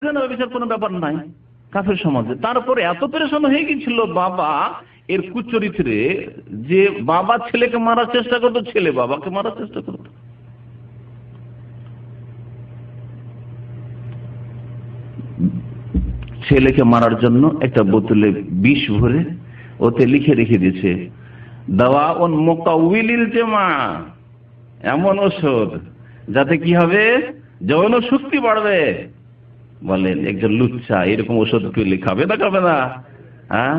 বিচার কোনো ব্যাপার নাই কাফের সমাজে। তারপরে এত পেরেশান হয়ে গেছিল বাবা এর কুচরিত্রে যে বাবা ছেলেকে মারার চেষ্টা করতো, ছেলে বাবাকে মারার চেষ্টা করতো। ছেলেকে মারার জন্য একটা বোতলে বিষ ভরে ওতে লিখে রেখে দিয়েছে দাওয়াউন মুকাউইলিল জামা, এমন ওষুধ যাতে কি হবে, যৌন শক্তি বাড়বে। বলেন একজন লুচ্চা এরকম ওষুধ কেউ খাবে না, খাবে না? হ্যাঁ,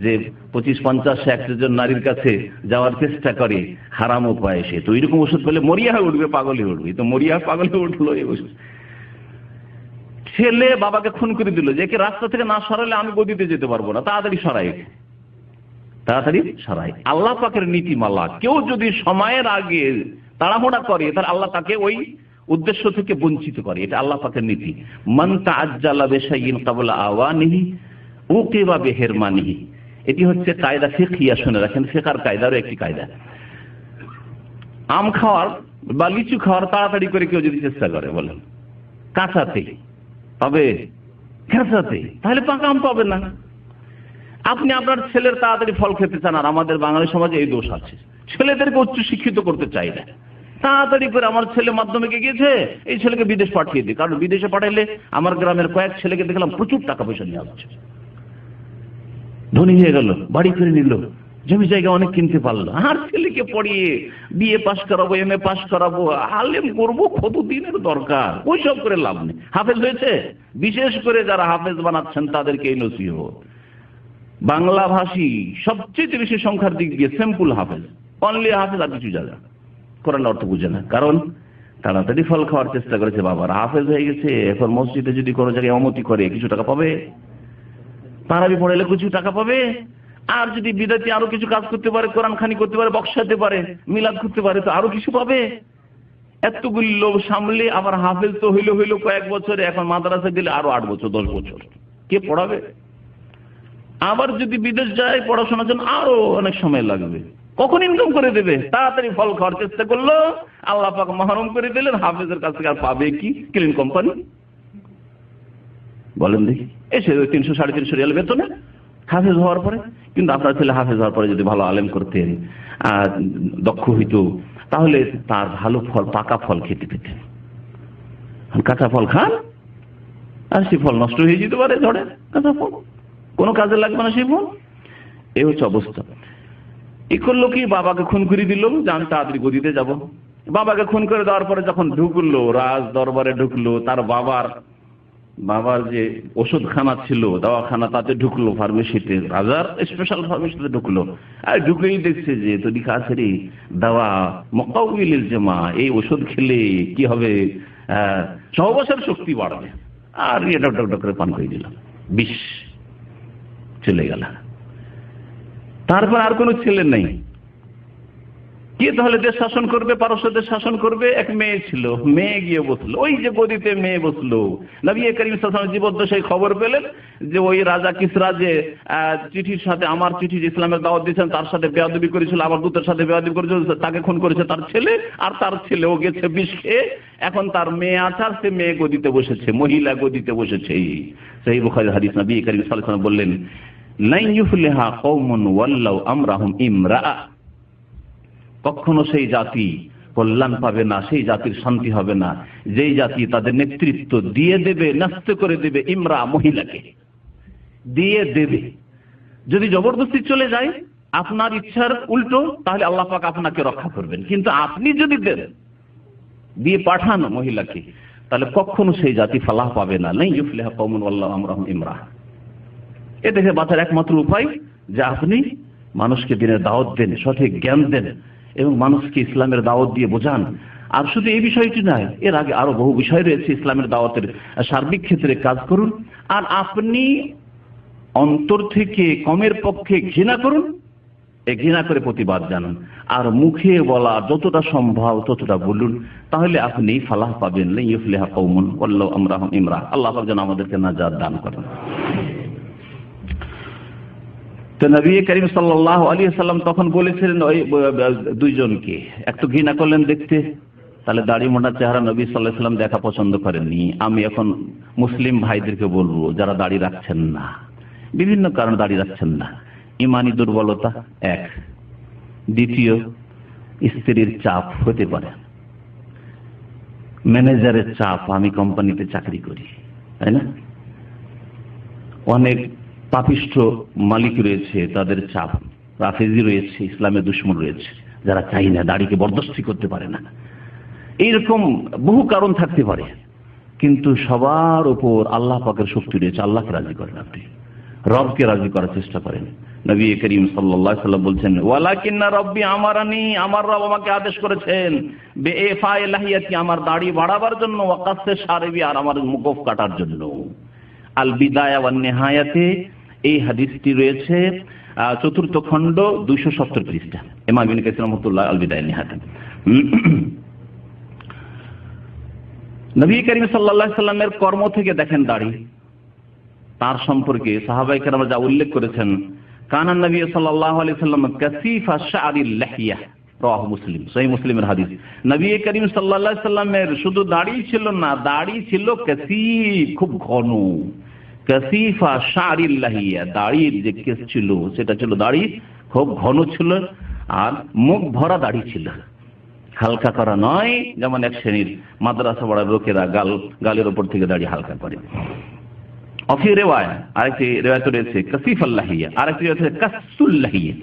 যে 25-50-100 জন নারীর কাছে যাওয়ার চেষ্টা করে হারাম উপায়, সে তো এরকম ওষুধ পেলে মরিয়া হয়ে উঠবে, পাগল হয়ে উঠবে। তো মরিয়া পাগল হয়ে উঠলো এই ওষুধ। ছেলে বাবাকে খুন করে দিল যে একে রাস্তা থেকে না সরালে আমি গদিতে যেতে পারবো না, তাড়াতাড়ি সরাই, তাড়াতাড়ি সরাই। আল্লাহ পাকের নীতিমালা, কেউ যদি সময়ের আগে তাড়াহুড়া করে তাহলে আল্লাহ তাকে ওই উদ্দেশ্য থেকে বঞ্চিত করে। এটা আল্লাহ পাকের নীতি। মান তাআজ্জালা বিশাইইন ক্বাবলা আওয়ানিহি উকিবা বিহিরমানিহি। এটি হচ্ছে কায়দা ফিকহিয়া, শুনে রাখেন, ফিকহার কায়দারও একটি কায়দা। আম খাওয়ার বা লিচু খাওয়ার তাড়াতাড়ি করে কেউ যদি চেষ্টা করে, বলেন কাঁচাতে পাবে, কাঁচাতে, তাহলে পাকা আম পাবে না। আপনি আপনার ছেলের তাড়াতাড়ি ফল খেতে চান, আর আমাদের বাঙালি সমাজে এই দোষ আছে, ছেলেদেরকে উচ্চ শিক্ষিত করতে চাই না। তাড়াতাড়ি করে আমার ছেলে মাধ্যমিকে গিয়েছে, এই ছেলেকে বিদেশ পাঠিয়ে দিই, কারণ বিদেশে পাঠাইলে আমার গ্রামের কয়েক ছেলেকে দেখলাম প্রচুর টাকা পয়সা নিয়ে আসছে, ধনী হয়ে গেল, বাড়ি করে নিল, জমি জায়গা অনেক কিনতে পারলো। আর ছেলেকে পড়িয়ে বিএ পাস করাবো, এমএ পাস করাবো, আলেম করবো, কতদিনের দরকার, ওইসব করে লাভ নেই। হাফেজ হয়েছে, বিশেষ করে যারা হাফেজ বানাচ্ছেন তাদেরকে এই নসিহত, বাংলা ভাষী সবচেয়ে বেশি সংখ্যার দিক দিয়ে সিম্পল হাফেজ, অনলি হাফেজ, আর কিছু জায়গা কোরআন অর্থ বুঝে না, কারণ তাড়াতাড়ি ফল খাওয়ার চেষ্টা করেছে। বাবার হাফেজ হয়ে গেছে, এখন মসজিদে যদি কোনো জায়গায় অমতি করে কিছু টাকা পাবে, তারাবি পড়াইলে কিছু টাকা পাবে, আর যদি বিদাতি আরো কিছু কাজ করতে পারে, কোরআন খানি করতে পারে, বক্সাতে পারে, মিলাদ করতে পারে, তো আরো কিছু পাবে। এতগুলি লোক সামলে আবার হাফেজ তো হইলো কয়েক বছরে, এখন মাদ্রাসা দিলে আরো 8 বছর 10 বছর কে পড়াবে? আবার যদি বিদেশ যায় পড়াশোনার জন্য আরো অনেক সময় লাগবে, কখন ইনকাম করে দেবে? তাড়াতাড়ি ফল খাওয়ার চেষ্টা করলো, আল্লাহ পাক মাহরুম করে দিলেন। হাফেজের কাছ থেকে আর পাবে কি? ক্লিন কোম্পানি, বলেন দেখি, এসে 300-350 রিয়াল বেতনে হাফেজ হওয়ার পরে। কিন্তু আপনার ছেলে হাফেজ হওয়ার পরে যদি ভালো আলেম করতেন, দক্ষ হইতো, তাহলে তার ভালো ফল, পাকা ফল খেতে পেতেন। কাঁচা ফল খান, আর সেই ফল নষ্ট হয়ে যেতে পারে, ঝড়ে কাঁচা ফল কোনো কাজে লাগবে না সেই ফল। এই হচ্ছে অবস্থা। এই করলো কি, বাবাকে খুন করে দিল যে আমি তাড়াতাড়ি গদিতে যাব। বাবাকে খুন করে দেওয়ার পরে যখন ঢুকলো রাজ দরবারে, ঢুকলো তার বাবার যে ওষুধখানা ছিল, দাওয়াখানা, তাতে ঢুকলো, ফার্মেসিতে, রাজার স্পেশাল ফার্মেসিতে ঢুকলো। আর ঢুকেই দেখছে যে তো লিখা আছে রে, দাওয়া মুকাউইলিল জামা, এই ওষুধ খেলে কি হবে, সহবাসের শক্তি বাড়বে। আর এটা ডক করে পান করে দিলাম, বিষ চলে গেল। তারপর আর কোনো ছেলে নেই, কে তাহলে দেশ শাসন করবে? পারস্য দেশ শাসন করবে। এক মেয়ে ছিল, মেয়ে গিয়ে বসলো, ওই যে গদিতে মেয়ে বসলো। নবী করিম সাল্লাল্লাহু আলাইহি ওয়াসাল্লাম জীবদ্দশায় খবর পেলেন যে ওই রাজা কিসরা যে চিঠির সাথে, আমার চিঠি ইসলামের দাওয়াত দিয়েছেন, তার সাথে বেয়াদবি করেছিল, আবার দূতের সাথে বেয়াদবি করেছিল, তাকে খুন করেছে তার ছেলে, আর তার ছেলেও গেছে বিষ খেয়ে। এখন তার মেয়ে আছে, আর সে মেয়ে গদিতে বসেছে, মহিলা গদিতে বসেছে। সহিহ বুখারীর হাদিস, নবী করিম সাল্লাল্লাহু আলাইহি ওয়াসাল্লাম বললেন, লান ইউফলিহা কওমুন ওয়াল্লাউ আমরাহুম ইমরাআ, কখনো সেই জাতি কল্যাণ পাবে না, সেই জাতির শান্তি হবে না যেই জাতি তাদের নেতৃত্ব দিয়ে দেবে, ন্যস্ত করে দেবে ইমরা, মহিলাকে দিয়ে দেবে। যদি জবরদস্তি চলে যায় আপনার ইচ্ছার উল্টো, তাহলে আল্লাহ পাক আপনাকে রক্ষা করবেন। কিন্তু আপনি যদি দেন, দিয়ে পাঠান মহিলাকে, তাহলে কখনো সেই জাতি ফালাহ পাবে না। লাই ইউফলিহা কওমুন ওয়াল্লাহু আমরাহুম ইমরা। এ দেখে বাঁচার একমাত্র উপায় যে আপনি মানুষকে দিনের দাওয়াত দেন, সঠিক জ্ঞান দেন, এবং মানুষকে ইসলামের দাওয়াত দিয়ে বোঝান। আর শুধু এই বিষয়টি নয়, এর আগে আরো বহু বিষয় রয়েছে ইসলামের দাওয়াতের সার্বিক ক্ষেত্রে কাজ করুন। আর আপনি অন্তর থেকে কমের পক্ষে ঘৃণা করুন, এই ঘৃণা করে প্রতিবাদ জানান, আর মুখে বলা যতটা সম্ভব ততটা বলুন, তাহলে আপনি ফালাহ পাবেন। লা ইউফলিহা কওমুন ওয়াল্লাহু আমরাহুম ইমরা। আল্লাহ পাক যেন আমাদেরকে নাজাত দান করেন। তো নবী করিম সাল্লাল্লাহু আলাইহি ওয়াসাল্লাম তখন বলেছিলেন ওই দুইজনকে, এক তো ঘৃণা করলেন দেখতে, তাহলে দাড়ি মোটা চেহারা নবী সাল্লাল্লাহু আলাইহি ওয়াসাল্লাম দেখা পছন্দ করেননি। আমি এখন মুসলিম ভাইদেরকে বলবো যারা দাড়ি রাখছেন না, বিভিন্ন কারণে দাড়ি রাখছেন না, ইমানি দুর্বলতা এক, দ্বিতীয় স্ত্রীর চাপ হতে পারে, ম্যানেজারের চাপ, আমি কোম্পানিতে চাকরি করি, তাই না, অনেক পাপিষ্ঠ মালিক রয়েছে তাদের চাপ, রাফেজি রয়েছে, ইসলামের দুশমন রয়েছে যারা চাই না, দাড়িকে বরদাস্ত করতে পারে না, এইরকম বহু কারণ থাকতে পারে। কিন্তু সবার উপর আল্লাহ পাকের শক্তি রয়েছে, আল্লাহকে রাজি করেন, আপনি রবকে রাজি করার চেষ্টা করেন। নবী করিম সাল্লাল্লাহু আলাইহি ওয়াসাল্লাম বলছেন, ওয়ালাকিন্না রাব্বি আমারানি, আমার রব আমাকে আদেশ করেছেন, বিইফা'i লাহিয়াতি, আমার দাড়ি বাড়াবার জন্য, ওয়া কাসসি শারিবি, আর আমার মুখোফ কাটার জন্য। আল বিদায়া ওয়ান নিহায়াতে এই হাদিসটি রয়েছে 4th খণ্ড 270 পৃষ্ঠা, ইমাম ইবনে কাসির রাহমাতুল্লাহ আল বিদায়া নিহায়াতে। নবী করিম সাল্লাল্লাহু আলাইহি ওয়াসাল্লামের কর্ম থেকে দেখেন দাড়ি, তার সম্পর্কে সাহাবায়ে কেরাম যা উল্লেখ করেছেন, কানান নবী সাল্লাল্লাহু আলাইহি ওয়াসাল্লাম কাসীফা শা'রিল লাহিয়া, রাওয়াহু মুসলিম, সহিহ মুসলিমের হাদিস। নবী করিম সাল্লাল্লাহু আলাইহি ওয়াসাল্লামের শুধু দাড়ি ছিল না, দাড়ি ছিল কাসীফ, খুব ঘন, কাসীফা শা'রিল লাহিয়া, দাড়ির যে কেস ছিল সেটা ছিল, দাড়ি খুব ঘন ছিল, আর মুখ ভরা দাড়ি ছিল, হালকা করা নয়, যেমন এক শ্রেণীর মাদ্রাসা পড়ার লোকেরা গালের উপর থেকে দাড়ি হালকা করে। অফি রিওয়ায়া, আরেকটি রিওয়ায়াত রয়েছে কাসীফাল লাহিয়া, আরেকটি রিওয়ায়াত রয়েছে কাসসুল লাহিয়া,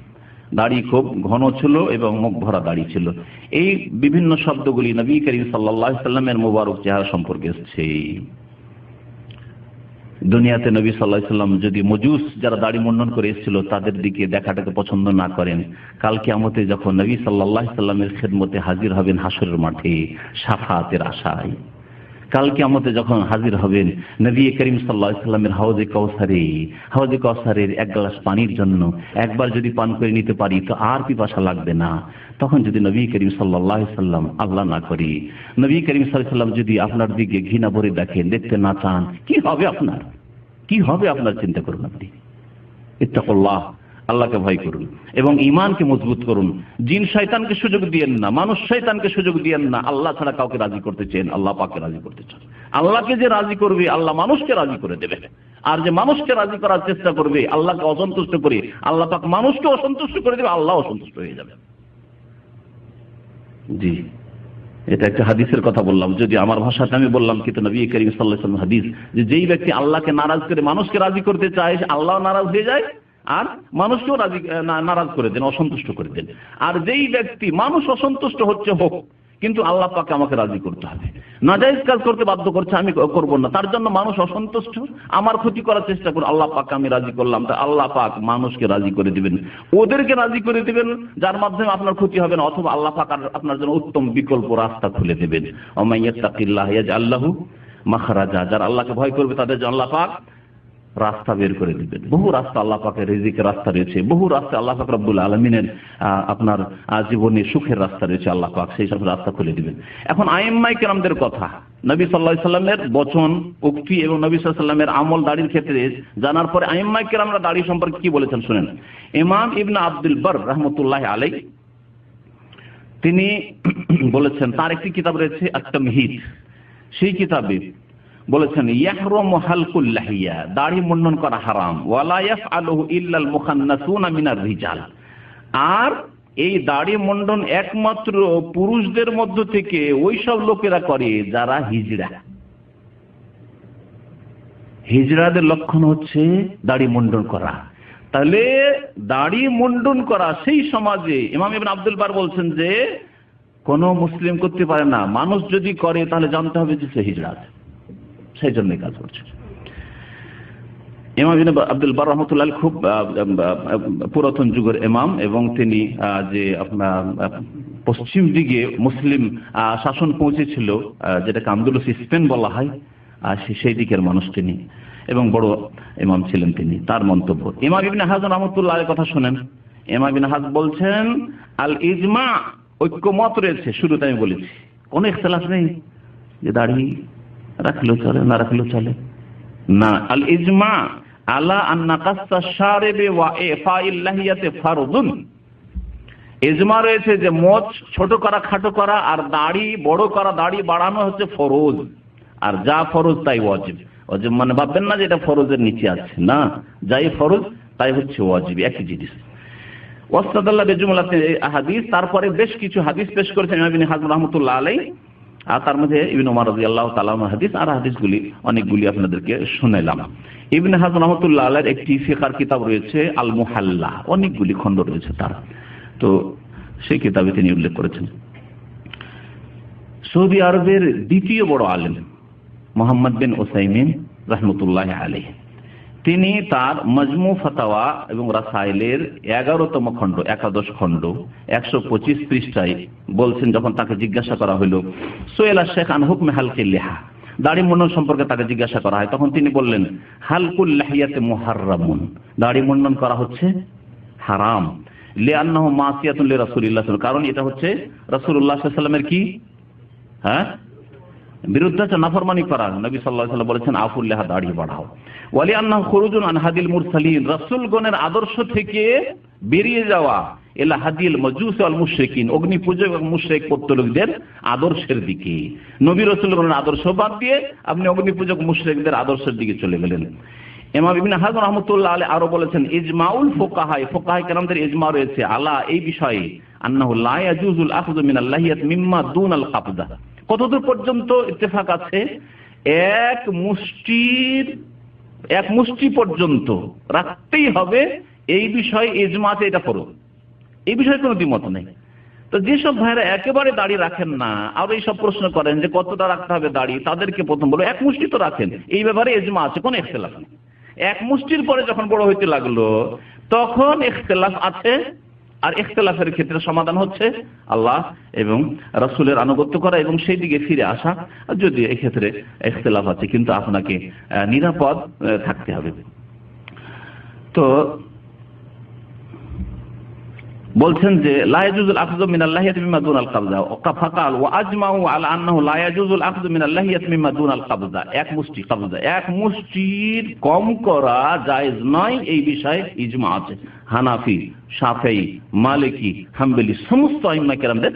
দাড়ি খুব ঘন ছিল এবং মুখ ভরা দাড়ি ছিল। এই বিভিন্ন শব্দগুলি নবী করিম সাল্লাল্লাহু আলাইহি ওয়াসাল্লামের মোবারক চেহারা সম্পর্কে এসেছে। দুনিয়াতে নবী সাল্লাল্লাহু আলাইহি ওয়াসাল্লাম যদি মজুস যারা দাড়ি মুন্ডন করে এসেছিল তাদের দিকে দেখাটাকে পছন্দ না করেন, কাল কিয়ামতে যখন নবী সাল্লাল্লাহু আলাইহি ওয়াসাল্লামের খেদমতে হাজির হবেন হাসরের মাঠে শাফাআতের আশায়, কাল কিয়ামতে যখন হাজির হবেন নবী করিম সাল্লাল্লাহু আলাইহি ওয়াসাল্লামের হাউজে কাউসারের এক গ্লাস পানির জন্য একবার যদি পান করে নিতে পারি তো আর পিপাসা লাগবে না, তখন যদি নবী করিম সাল্লাল্লাহু আলাইহি ওয়াসাল্লাম আল্লাহ না করি নবী করিম সাল্লাল্লাহু আলাইহি ওয়াসাল্লাম যদি আপনার দিকে ঘৃণা ভরে দেখেন, দেখতে না চান, কি হবে আপনার, কি হবে আপনার, চিন্তা করুন। আপনি ইত্তাকুল্লাহ, আল্লাহকে ভয় করুন এবং ঈমানকে মজবুত করুন। জিন শয়তানকে সুযোগ দিয়েন না, মানুষ শয়তানকে সুযোগ দিয়েন না। আল্লাহ ছাড়া কাউকে রাজি করতে চান, আল্লাহ পাককে রাজি করতে চান। আল্লাহকে যে রাজি করবে আল্লাহ মানুষকে রাজি করে দেবে, আর যে মানুষকে রাজি করার চেষ্টা করবে আল্লাহকে অসন্তুষ্ট করে আল্লাহ পাক মানুষকে অসন্তুষ্ট করে দেবে, আল্লাহ অসন্তুষ্ট হয়ে যাবে। জি, এটা একটা হাদিসের কথা বললাম, যদি আমার ভাষাতে আমি বললাম কিন্তু নবী করিম সাল্লাল্লাহু আলাইহি ওয়াসাল্লাম হাদিস, যে যেই ব্যক্তি আল্লাহকে নারাজ করে মানুষকে রাজি করতে চায় আল্লাহ নারাজ হয়ে যায়, আর মানুষকেও নারাজ করে দেন, অসন্তুষ্ট করে দেন। আর যেই ব্যক্তি মানুষ অসন্তুষ্ট হচ্ছে হোক, কিন্তু আল্লাহ পাক আমাকে রাজি করতে হবে, নাজায়েজ কাজ করতে বাধ্য করছে আমি করব না, তার জন্য মানুষ অসন্তুষ্ট, আমার ক্ষতি করার চেষ্টা করে, আল্লাহ পাক আমি রাজি করলাম, তা আল্লাহ পাক মানুষকে রাজি করে দিবেন, ওদেরকে রাজি করে দিবেন যার মাধ্যমে আপনার ক্ষতি হবে না, অথবা আল্লাহ পাক আপনার জন্য উত্তম বিকল্প রাস্তা খুলে দেবেন। ওমাইয়াত্তাকিল্লাহ ইয়াজআল লাহু মাখরাজা, যারা আল্লাহকে ভয় করবে তাদের জন্য আল্লাহ পাক রাস্তা বের করে দিবেন। বহু রাস্তা আল্লাহ পাকের রিজিকের রাস্তা রয়েছে, বহু রাস্তা আল্লাহ পাক রব্বুল আলামিনের আপনার জীবনে সুখের রাস্তা রয়েছে, আল্লাহ পাক সেই সব রাস্তা খুলে দিবেন। এখন আইম্মায়ে কেরামদের কথা, নবী সাল্লাল্লাহু আলাইহি ওয়াসাল্লামের বচন উক্তি এবং নবী সাল্লাল্লাহু আলাইহি ওয়াসাল্লামের আমল দাড়ির ক্ষেত্রে জানার পরে আইম্মায়ে কেরামরা দাড়ি সম্পর্কে কি বলেছেন শুনেন। ইমাম ইবনে আব্দুল বার রাহমাতুল্লাহি আলাইহি তিনি বলেছেন, তার একটি কিতাব রয়েছে আত-তামহিদ, সেই কিতাবে বলেছেন ইয়াহরুমু হালকুল লাহিয়া, দাড়ি মুন্ডন করা হারাম, ওয়ালা ইয়াফআলুহু ইল্লাল মুখান্নাসুনা মিনার রিজাল, আর এই দাড়ি মুন্ডন একমাত্র পুরুষদের মধ্য থেকে ওই সব লোকেরা করে যারা হিজড়াদের লক্ষণ হচ্ছে দাড়ি মুন্ডন করা। তাহলে দাড়ি মুন্ডন করা সেই সমাজে ইমাম ইবনে আব্দুল বার বলছেন যে কোন মুসলিম করতে পারে না, মানুষ যদি করে তাহলে জানতে হবে যে সে হিজড়া, সেই জন্য কাজ করছে। ইমাম ইবনে আব্দুল বার রাহমাতুল্লাহ খুব পুরাতন যুগের ইমাম, এবং তিনি যে আপনার পশ্চিম দিকে মুসলিম শাসন পৌঁছেছিল, যেটাকে আন্দালুসি স্পেন বলা হয়, সেই দিকের মানুষ তিনি, এবং বড় ইমাম ছিলেন তিনি। তার মন্তব্য ইমাম ইবনে হাজম রাহমাতুল্লাহ আলাইহির কথা শুনেন। ইমাম ইবনে হাজম বলছেন আল ইজমা, ঐক্যমত রয়েছে, শুরুতে আমি বলেছি কোনো ইখতিলাফ নেই যে দাড়ি রাখলেও চলে না রাখলেও চলে না। আল ইজমা আলা আন্না কাসসা শারিবি ওয়া ইফাইল লাহিয়াতি ফারদুন, ইজমা রয়েছে যে মোচ ছোট করা, খাটো করা, আর দাড়ি বড় করা, দাড়ি বাড়ানো হচ্ছে ফরজ, আর যা ফরজ তাই ওয়াজিব। ওয়াজিব মানে ভাববেন না যে এটা ফরজের নিচে আছে, না, যাই ফরজ তাই হচ্ছে ওয়াজিব, একই জিনিস। ওয়াস্তাদাল্লাহ বিজুমলাতি হাদিস, তারপরে বেশ কিছু হাদিস পেশ করেছেন ইবনে হাজম রাহমাতুল্লাহ আলাইহি, আর তার মধ্যে ইবনে ওমর রাদিয়াল্লাহু তাআলা আনহু হাদিস, আর হাদিসগুলি অনেকগুলি আপনাদেরকে শুনাইলাম। ইবনে হাজম রাহমাতুল্লাহ আলাইহির একটি ফিকহের কিতাব রয়েছে আল মুহাল্লা, অনেকগুলি খণ্ড রয়েছে তার, তো সেই কিতাবে তিনি উল্লেখ করেছেন। সৌদি আরবের দ্বিতীয় বড় আলেম মুহাম্মদ বিন উসাইমিন রাহমাতুল্লাহি আলাইহি, তিনি তার মজমু ফাতাওয়া এবং রাসাইলের 11তম খণ্ড, 11 খণ্ড 125 পৃষ্ঠায় বলছেন, যখন তাকে জিজ্ঞাসা করা হলো সুয়েলা শেখ আন হুকমে হালকিল লিহা, দাড়ি মুন্ডন সম্পর্কে তাকে জিজ্ঞাসা করা হয়, তখন তিনি বললেন হালকুল লাহিয়াতে মুহাররামুন, দাড়ি মুন্ডন করা হচ্ছে হারাম, লিআন্নাহু মাসিয়াতুন লিরাসূলিল্লাহ, কারণ এটা হচ্ছে রাসূলুল্লাহ সাল্লাল্লাহু আলাইহি ওয়াসাল্লামের কি বিরুদ্ধে নাফরমানি করা। নবী সাল্লাল্লাহু আলাইহি ওয়াসাল্লাম বলেছেন আফুল লিহা, দাড়ি বাড়াও। ওয়ালি আন্নাহু খুরুজুন আন হাদিল মুরসালিন, রাসূলগণের আদর্শ থেকে বেরিয়ে যাওয়া, ইলা হাদিল মাজুস ওয়াল মুশরিকিন, অগ্নি পূজক এবং মুশরিক পত্তলিকদের আদর্শের দিকে। নবী রাসূলগণের আদর্শ বাদ দিয়ে আপনি অগ্নি পূজক মুশরিকদের আদর্শের দিকে চলে গেলেন। ইমাম ইবনে হাজম রাহমাতুল্লাহ আলাইহি আরো বলেছেন ইজমাউল ফুকাহা, ফুকাহায়ে কেরামদের ইজমা রয়েছে আলা এই বিষয়ে, আন্নাহু লা ইয়াজুজুল আখযু মিনাল লাহিয়াত মিম্মা দুনাল কাবদা, কতদূর পর্যন্ত ইত্তেফাক আছে, এক মুষ্টি পর্যন্ত রাখতেই হবে, এই বিষয়ে ইজমাতে এটা ফরজ, এই বিষয়ে কোনো দ্বিমত নেই। তো যেসব ভাইরা একেবারে দাড়ি রাখেন না আর এইসব প্রশ্ন করেন যে কতটা রাখতে হবে দাড়ি, তাদেরকে প্রথম বলো এক মুষ্টি তো রাখেন, এই ব্যাপারে ইজমা আছে, কোনো ইখতিলাফ নেই। এক মুষ্টির পরে যখন বড় হইতে লাগলো তখন ইখতিলাফ আছে, আর ইখতিলাফের ক্ষেত্রে সমাধান হচ্ছে আল্লাহ এবং রাসূলের আনুগত্য করা এবং সেই দিকে ফিরে আসা। যদি এই ক্ষেত্রে ইখতিলাফ আছে, কিন্তু আপনাকে নিরাপদ থাকতে হবে। তো বলছেন যে লা ইয়াজুজুল আখযু মিনাল লাহিয়াতি মিম্মা দুনাল কাবযা, ফাকাল ওয়া আজমাউ আলা আন্নাহু লা ইয়াজুজুল আখযু মিনাল লাহিয়াতি মিম্মা দুনাল কাবযা, এক মুষ্টি কাবযা, এক মুষ্টির কম করা জায়েজ নয়, এই বিষয়ে ইজমা আছে। হানাফি, শাফিঈ, মালিকি, হাম্বলি সমস্ত আইম্মা কেরামদের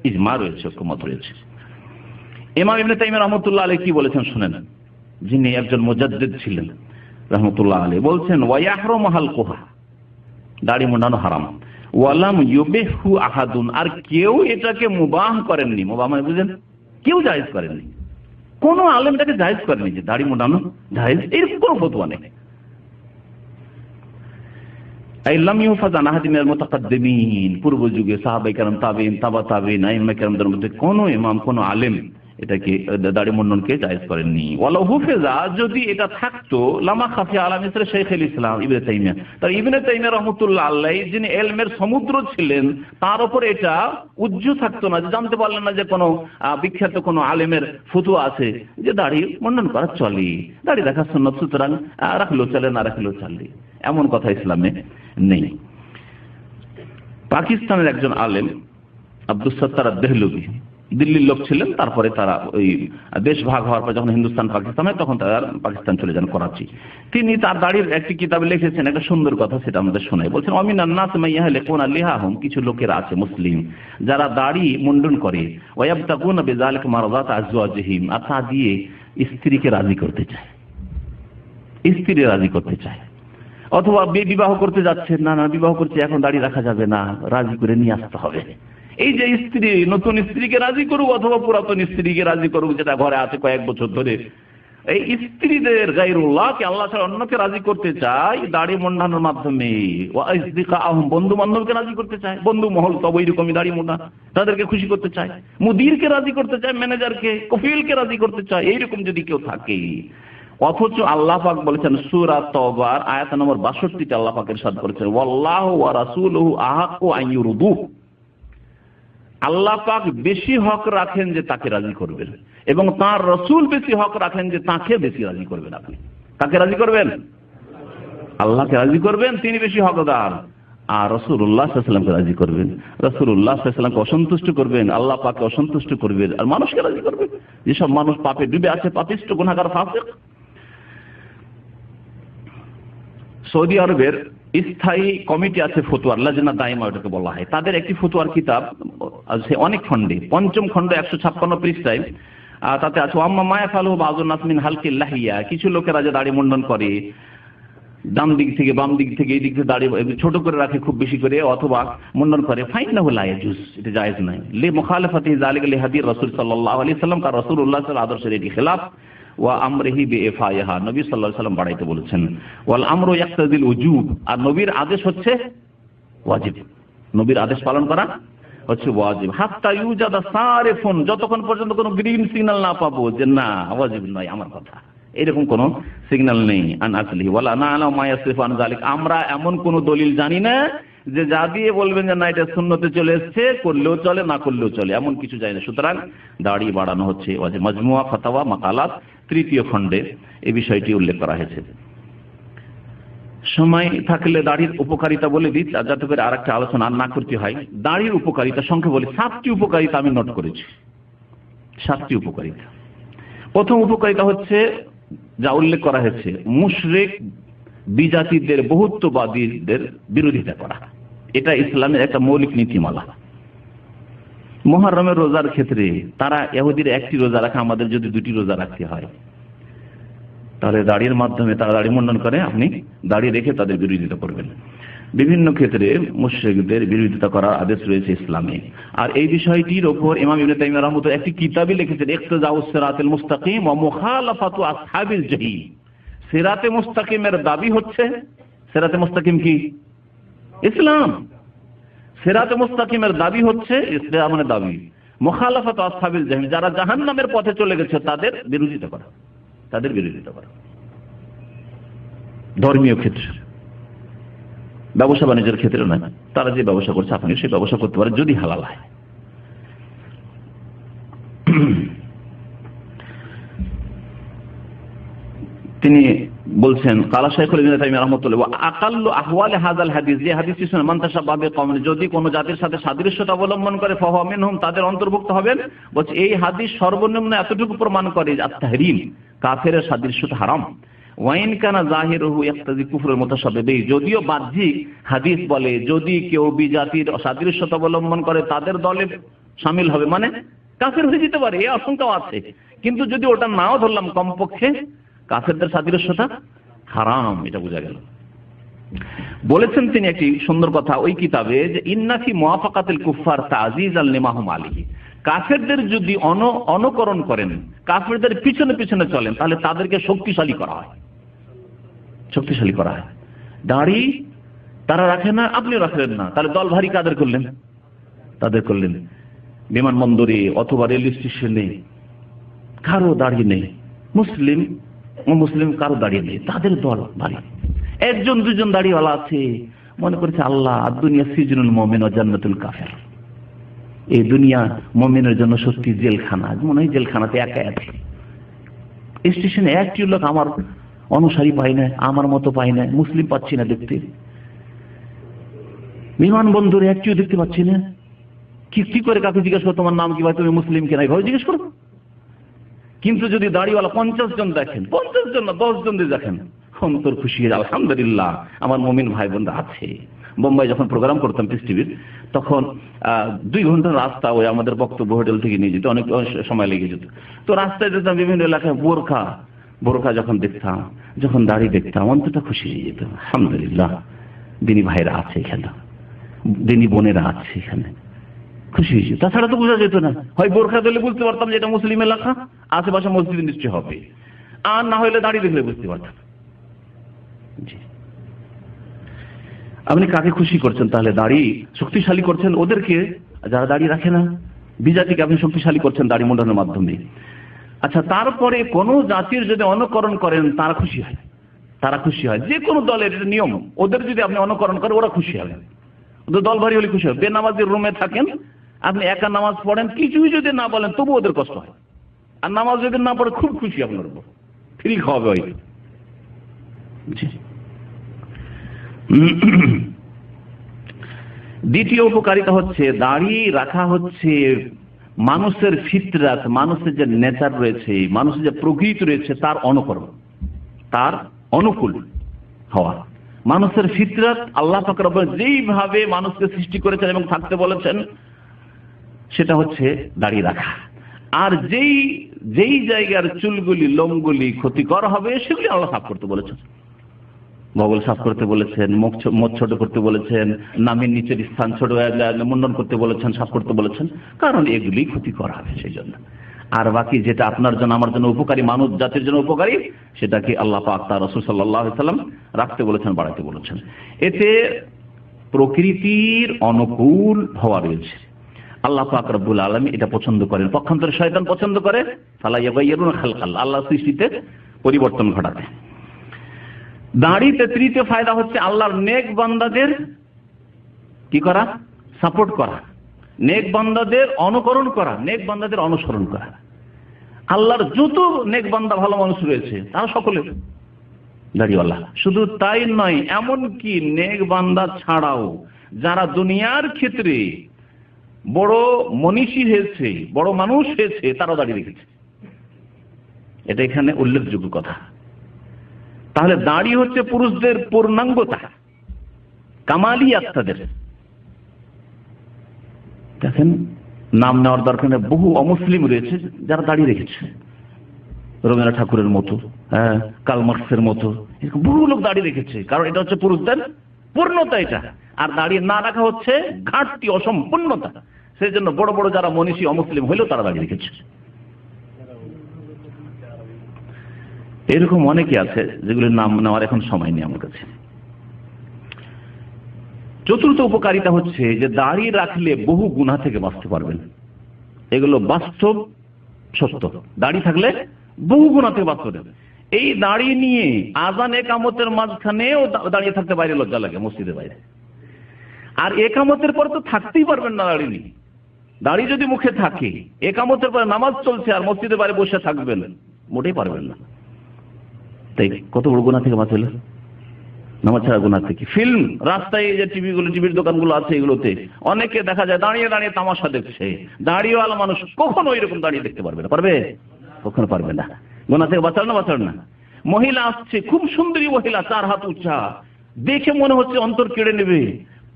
ইজমা রয়েছে, ঐকমত রয়েছে। ইমাম ইবনে তাইমিয়া রাহমাতুল্লাহ আলাইহি কি বলেছেন শুনেন, যিনি একজন মুজাদ্দিদ ছিলেন রাহমাতুল্লাহ আলাইহি, বলছেন ওয়া ইয়াহরামু হালকুহা, দাড়ি মুন্ডানো হারাম, ওয়ালাম ইউবিহু আহাদুন, আর কেউ এটাকে মুবাহ করেননি, মুবাহ মানে বুঝেন, কেউ জায়েজ করেননি, কোন আলেম এটাকে জায়েজ করেনি যে দাড়ি মুন্ডানো জায়েজ, এরকম কোনো ফতোয়া নেই। আইলাম ইউফাজ আন আহাদিন মিনাল মুতাকাদ্দিমিন, পূর্ব যুগে সাহাবায়ে কেরাম, তাবেঈন, তাবা তাবেঈন, আইম্মা কেরামদের মধ্যে কোন ইমাম, কোন আলেম এটাকে দাড়ি মুন্ডনকে জায়েজ করেননি। ওয়ালা হুফিজা, যদি এটা থাকতো লামা খাফি আলা মিসরি শাইখুল ইসলাম ইবনে তাইমিয়া, তার ইবনে তাইমিয়া রাহমাতুল্লাহ আলাইহি যিনি ইলমের সমুদ্র ছিলেন, তার উপর এটা উজ্জ্ব থাকতো না, যে জানতে পারলেন না যে কোনো বিখ্যাত কোনো আলেমের ফতোয়া আছে যে দাড়ি মুন্ডন করা চলে, দাড়ি রাখা সুন্নাত, সুতরাং রাখলেও চলে, না রাখলেও চলে, এমন কথা ইসলামে নেই। পাকিস্তানের একজন আলেম আব্দুস সাত্তার আদ-দেহলভী, দিল্লির লোক ছিলেন, তারপরে তারা ওই দেশ ভাগ হওয়ার পর যখন হিন্দুস্তান পাকিস্তান হয় তখন তারা পাকিস্তান চলে যান, করাচি। তিনি তার দাড়ির একটি কিতাবে লিখেছেন একটা সুন্দর কথা, সেটা আমাদের শোনাই। বলছেন অমিনান নাস মান ইয়াহলিকুনা লিহাহুম, কিছু লোকেরা আছে মুসলিম যারা দাড়ি মুন্ডন করে, ওয়ায়াবতাগুনা বিযালিকা মারদাত আজওয়াজিহিম, আর তা দিয়ে স্ত্রীকে রাজি করতে চায়, স্ত্রী রাজি করতে চায়, অথবা বিবাহ করতে যাচ্ছে, না বিবাহ করছে এখন দাড়ি রাখা যাবে না, রাজি করে নিয়ে আসতে হবে। এই যে স্ত্রী নতুন স্ত্রীকে রাজি করুক অথবা পুরাতন স্ত্রীকে রাজি করুক, যেটা ঘরে আছে কয়েক বছর ধরে, এই স্ত্রীদের গায়রুল্লাহকে, আল্লাহ ছাড়া অন্যকে রাজি করতে চায় দাড়ি মুন্ডানোর মাধ্যমে। বন্ধু বান্ধবকে রাজি করতে চায়, বন্ধু মহল তবে এইরকমই দাড়ি মুন্ডা, তাদেরকে খুশি করতে চায়, মুদিরকে রাজি করতে চায়, ম্যানেজারকে, কফিলকে রাজি করতে চায়, এইরকম যদি কেউ থাকে। অথচ আল্লাহ পাক বলেছেন সূরা তাওবার আয়াত নম্বর 62 আল্লাহ পাক ইরশাদ করেছেন ওয়াল্লাহু ওয়া রাসূলুহু আহাক্কু আন ইউরদু, আল্লাহ পাক বেশি হক রাখেন যে তাকে রাজি করবেন, এবং তার রাসূল বেশি হক রাখেন যে তাকে বেশি রাজি করবেন। আপনি কাকে রাজি করবেন? আল্লাহকে রাজি করবেন, তিনি বেশি হকদার, আর রাসূলুল্লাহ সাল্লাল্লাহু আলাইহি ওয়াসাল্লামকে রাজি করবেন, রাসূলুল্লাহ সাল্লাল্লাহু আলাইহি ওয়াসাল্লামকে অসন্তুষ্ট করবেন, আল্লাহ পাককে অসন্তুষ্ট করবেন, আর মানুষকে রাজি করবেন। যেসব মানুষ পাপে ডুবে আছে, পাপিষ্ট গুনাহগার ফাসিক। সৌদি আরবের স্থায়ী কমিটি আছে ফতোয়ার, লাজনা দাইমা ওটাকে বলা হয়, তাদের একটি ফতোয়ার কিতাব আছে অনেক খণ্ডে, 5ম খণ্ড 156 পৃষ্ঠায়। তাতে আছে আম্মা মায়া ফালু বাযুন নাস মিন হালকিল লাহিয়া, কিছু লোকেরা যে দাড়ি মুন্ডন করে ডান দিক থেকে বাম দিক থেকে এই দিক থেকে দাড়ি ছোট করে রাখে খুব বেশি করে, অথবা মুন্ডন করে, ফাইন্নাহু লা ইয়াজুজ, এটা জায়েজ নাই। লি মুখালাফাতি যালিকা লি হাদির রাসূল সাল্লাল্লাহু আলাইহি ওয়াসাল্লাম, কারণ রাসূলুল্লাহ সাল্লাল্লাহু আলাইহি ওয়াসাল্লাম আদর্শের এটি খেলাফ। ওয়া আমরিহি বিইফাইহা, নবী সাল্লাল্লাহু আলাইহি ওয়াসাল্লাম বাড়াইতে বলেছেন। ওয়াল আমরু ইয়াকতাজিল উজুব, আর নবীর আদেশ হচ্ছে ওয়াজিব, নবীর আদেশ পালন করা হচ্ছে ওয়াজিব। হাত্তা ইউজাদা সারিফুন, যতক্ষণ পর্যন্ত কোনো গ্রিন সিগন্যাল না পাবো যে না ওয়াজিব নয় আমার কথা, এরকম কোন সিগন্যাল নেই। আন আসলি ওয়ালা নাআলা মা ইয়াসরিফু আন যালিক, আমরা এমন কোন দলিল জানি না যে যা দিয়ে বলবেন যে না এটা সুন্নতে চলে এসেছে, করলেও চলে না করলেও চলে, এমন কিছু জানি না। সুতরাং দাড়ি বাড়ানো হচ্ছে ওয়াজিব। মাজমুয়া ফাতাওয়া মাকালাত 3য় খণ্ডে এই বিষয়টি উল্লেখ করা হয়েছে। সময় থাকলে দাড়ির উপকারিতা বলে দিই, যাতে করে আরেকটা আলোচনা না করতে হয়। দাড়ির উপকারিতা সংক্ষেপে বলি, 7টি উপকারিতা আমি নোট করেছি, 7টি উপকারিতা। প্রথম উপকারিতা হচ্ছে যা উল্লেখ করা হয়েছে, মুশরিক বিজাতিদের বহুত্ববাদীদের বিরোধিতা করা, এটা ইসলামের একটা মৌলিক নীতিমালা। মুহররমের রোজার ক্ষেত্রে তারা ইহুদির একটি রোজা রাখে, আমাদের যদি 2টি রোজা রাখতে হয়, তাহলে দাড়ির মাধ্যমে তারা দাড়ি মুন্ডন করে, আপনি দাড়ি রেখে তাদের বিরোধিতা করবেন। বিভিন্ন ক্ষেত্রে মুশরিকদের বিরোধিতা করার আদেশ রয়েছে ইসলামে। আর এই বিষয়টির উপর ইমাম ইবনে তাইমিয়া রাহমাতুল্লাহ একটি কিতাবই লিখেছেন, ইকতিজাউস সিরাতিল মুস্তাকিম ওয়া মুখালাফাতু আসহাবিল জাহিল। সিরাতে মুস্তাকিমের দাবি হচ্ছে, সিরাতে মুস্তাকিম কি? ইসলাম। সিরাতে মুস্তাকিমের দাবি হচ্ছে ইসলামের দাবি, মুখালাফাতু আসহাবিল জাহিল, যারা জাহান্নামের পথে চলে গেছে তাদের বিরোধিতা করা, তাদের বিরোধিতা করা। ধর্মীয় ক্ষেত্রে, ব্যবসা বাণিজ্যের ক্ষেত্রে নয়, তারা যে ব্যবসা করছে আপনি সেই ব্যবসা করতে পারেন যদি হালাল হয়। তিনি বলছেন কালা শাইখুল ইবনে তাইমিয়া রাহমাতুল্লাহ, ওয়া আকাল্লু আহওয়ালি হাযাল হাদিস, যে হাদিসটি শুনে মান তাশাব্বাহা বিকওমিন, যদি কোন জাতির সাথে সাদৃশ্যতা অবলম্বন করে ফাহুয়া মিনহুম, তাদের অন্তর্ভুক্ত হবেন। বলছে এই হাদিস সর্বনিম্ন এতটুকু প্রমাণ করে যে আত-তাহরীম, কাফেরের সাদৃশ্যতা হারাম। ওয়াইন কানা যাহিরুহু ইয়াকতাজি কুফরুল মুতাশাব্বিহ, যদিও বাহ্যিক হাদিস বলে যদি কেউ বিজাতির সাদৃশ্যতা অবলম্বন করে তাদের দলে শামিল হবে, মানে কাফের হয়ে যেতে পারে, এই আশঙ্কাও আছে। কিন্তু যদি ওটা নাও ধরলাম, কমপক্ষে কাফেরদের সাদৃশ্যতা হারাম, এটা বোঝা গেল। বলেছেন তিনি একটি সুন্দর কথা ওই কিতাবে, যে ইন্না ফি মুওয়াফাকাতিল কুফফার তা'যীজাল লিমাহুম আলাইহি, কাফেরদের যদি অনুকরণ করেন, কাফেরদের পিছনে পিছনে চলেন, তাহলে তাদেরকে শক্তিশালী করা হয়, শক্তিশালী করা হয়। দাড়ি তারা রাখে না, আপনি রাখলেন না, তাহলে দল ভারী কাদের করলেন? তাদের করলেন। বিমানবন্দরে অথবা রেল স্টেশনে কারো দাড়ি নেই, মুসলিম ও মুসলিম কারো দাঁড়িয়ে নেই, তাদের দল ভারী। 1-2জন দাড়িওয়ালা আছে, মনে করেছে আল্লাহ দুনিয়া সিজনুল মুমিন ওয়া জান্নাতুল কাফির, এই দুনিয়া মুমিনের জন্য সত্যি জেলখানা, মনে হয় জেলখানাতে একা আছে। স্টেশনে একটি লোক আমার অনুসারী পাই না, আমার মতো পাই না, মুসলিম পাচ্ছি না দেখতে। বিমানবন্দরে একটিও দেখতে পাচ্ছি না। কি করে কাকে জিজ্ঞেস করো তোমার নাম কি, ভাই তুমি মুসলিম কিনা, ভাই জিজ্ঞেস করো। কিন্তু যদি দাড়িওয়ালা 50 জন দেখেন, 50 জন না 10 জন দিয়ে দেখেন, অন্তর খুশি হয়ে যায়, আলহামদুলিল্লাহ আমার মুমিন ভাই বোনরা আছে। বোম্বাই যখন প্রোগ্রাম করতাম পিস টিভির, তখন 2 ঘন্টার রাস্তা ওই আমাদের বক্তব্য হোটেল থেকে নিয়ে যেত, অনেক সময় লেগে যেত। তো রাস্তায় যেতাম, বিভিন্ন এলাকায় বোরখা যখন দেখতাম, যখন দাড়ি দেখতাম, অন্তরটা খুশি হয়ে যেত, আলহামদুলিল্লাহ দিনী ভাইরা আছে এখানে, দিনী বোনেরা আছে এখানে, খুশি হয়েছে। তাছাড়া তো বোঝা যেত না, হয় বোরখা দিলে বুঝতে পারতাম যে এটা মুসলিম এলাকা, আশেপাশে মসজিদ নিশ্চয় হবে, আর না হলে দাড়ি দেখলে বুঝতে পারতাম। আপনি কাকে খুশি করছেন? তাহলে দাড়ি শক্তিশালী করছেন ওদেরকে, যারা দাড়ি রাখে না, বিজাতিকে আপনি শক্তিশালী করছেন দাড়ি মুন্ডনের মাধ্যমে। আচ্ছা, তারপরে কোন জাতির যদি অনুকরণ করেন তারা খুশি হয়, তারা খুশি হয়। যে কোনো দলের নিয়ম, ওদের যদি আপনি অনুকরণ করেন ওরা খুশি হবে, ওদের দল ভারী হলে খুশি হবে। বেনামাজির রুমে থাকেন, আপনি একা নামাজ পড়েন, কিছুই যদি না বলেন তবু ওদের কষ্ট হয়, আর নামাজ যদি না পড়ে খুব খুশি আপনার উপর, ফ্রি খাওয়াবে হয়তো। দ্বিতীয় উপকারিতা হচ্ছে, দাড়ি রাখা হচ্ছে মানুষের ফিতরাত, মানুষের যে নেচার রয়েছে, মানুষের যে প্রকৃতি রয়েছে তার অনুকরণ, তার অনুকূল হওয়া। মানুষের ফিতরাত আল্লাহ পাক রব্বুল যেইভাবে মানুষকে সৃষ্টি করেছেন এবং থাকতে বলেছেন সেটা হচ্ছে দাড়ি রাখা। আর যেই জায়গার চুলগুলি লোমগুলি ক্ষতিকর হবে সেগুলি আল্লাহ সাফ করতে বলেছেন। বগল সাফ করতে বলেছেন, মুখ ছোট করতে বলেছেন, নামের নিচের স্থান ছোট মুন্ডন করতে বলেছেন, সাফ করতে বলেছেন, কারণ এগুলি ক্ষতিকর হবে সেই জন্য। আর বাকি যেটা আপনার জন্য আমার জন্য উপকারী, মানব জাতির জন্য উপকারী, সেটাকে আল্লাহ পাক তার রাসূল সাল্লাল্লাহু আলাইহি সাল্লাম রাখতে বলেছেন, বাড়াতে বলেছেন। এতে প্রকৃতির অনুকূল হওয়া রয়েছে। আল্লাহ পাক রব্বুল আলামিন এটা পছন্দ করেন। পক্ষান্তরে শয়তান পছন্দ করে ফালা ইয়াগাইয়ুনা খালকাল্লাহ, আল্লাহ সৃষ্টিতে পরিবর্তন ঘটাতে। দাড়িতে তৃতীয় ফায়দা হচ্ছে আল্লাহর নেক বান্দাদের কি করা? সাপোর্ট করা, নেক বান্দাদের অনুকরণ করা, নেক বান্দাদের অনুসরণ করা। আল্লাহর যত নেক বান্দা ভালো মানুষ রয়েছে তারা সকলে দাড়িওয়ালা। শুধু তাই নয়, এমনকি নেক বান্দা ছাড়াও যারা দুনিয়ার ক্ষেত্রে বড় মনীষী হয়েছে, বড় মানুষ হয়েছে, তারাও দাড়ি রেখেছে। এটা এখানে উল্লেখযোগ্য কথা। তাহলে দাড়ি হচ্ছে পুরুষদের পূর্ণাঙ্গতা, কামালিয়াত তাদের। দেখেন, নাম নেওয়ার দরকার নেই, বহু অমুসলিম রয়েছে যারা দাড়ি রেখেছে, রবীন্দ্রনাথ ঠাকুরের মতো, কার্ল মার্কসের মতো, বহু লোক দাড়ি রেখেছে। কারণ এটা হচ্ছে পুরুষদের পূর্ণতা এটা, আর দাড়ি না রাখা হচ্ছে ঘাটতি, অসম্পূর্ণতা। সেই জন্য বড় বড় যারা মনীষী অমুসলিম হইলেও তারা দাড়ি রেখেছে। এরকম অনেকে আছে যেগুলির নাম নেওয়ার এখন সময় নেই আমার কাছে। চতুর্থ উপকারিতা হচ্ছে যে দাড়ি রাখলে বহু গুনাহ থেকে বাঁচতে পারবেন। এগুলো বাস্তব সত্য। দাড়ি থাকলে বহু গুনাহ থেকে বাঁচতে পারবেন। এই দাড়ি নিয়ে আজান একামতের মাঝখানেও দাঁড়িয়ে থাকতে বাইরে লজ্জা লাগে, মসজিদের বাইরে। আর একামতের পর তো থাকতেই পারবেন না দাড়ি নিয়ে। দাড়ি যদি মুখে থাকে, একামতের পরে নামাজ চলছে আর মসজিদের বাইরে বসে থাকবেন, মোটেই পারবেন না। তাই কত বড় গুনাহ থেকে বাঁচল নামাজ ছাড়া গুনাহ থেকে। ফিল্ম, রাস্তায় যে টিভির দোকানগুলো আছে, এগুলোতে অনেকে দেখা যায় দাঁড়িয়ে দাঁড়িয়ে তামাশা দেখছে। দাড়িওয়ালা মানুষ কখনো এরকম দাঁড়িয়ে দেখতে পারবে না, পারবে? কখনো পারবে না। গুনাহ থেকে বাঁচাল না, বাঁচাল না। মহিলা আসছে, খুব সুন্দরী মহিলা, 4 হাত উঁচা, দেখে মনে হচ্ছে অন্তর কেড়ে নেবে।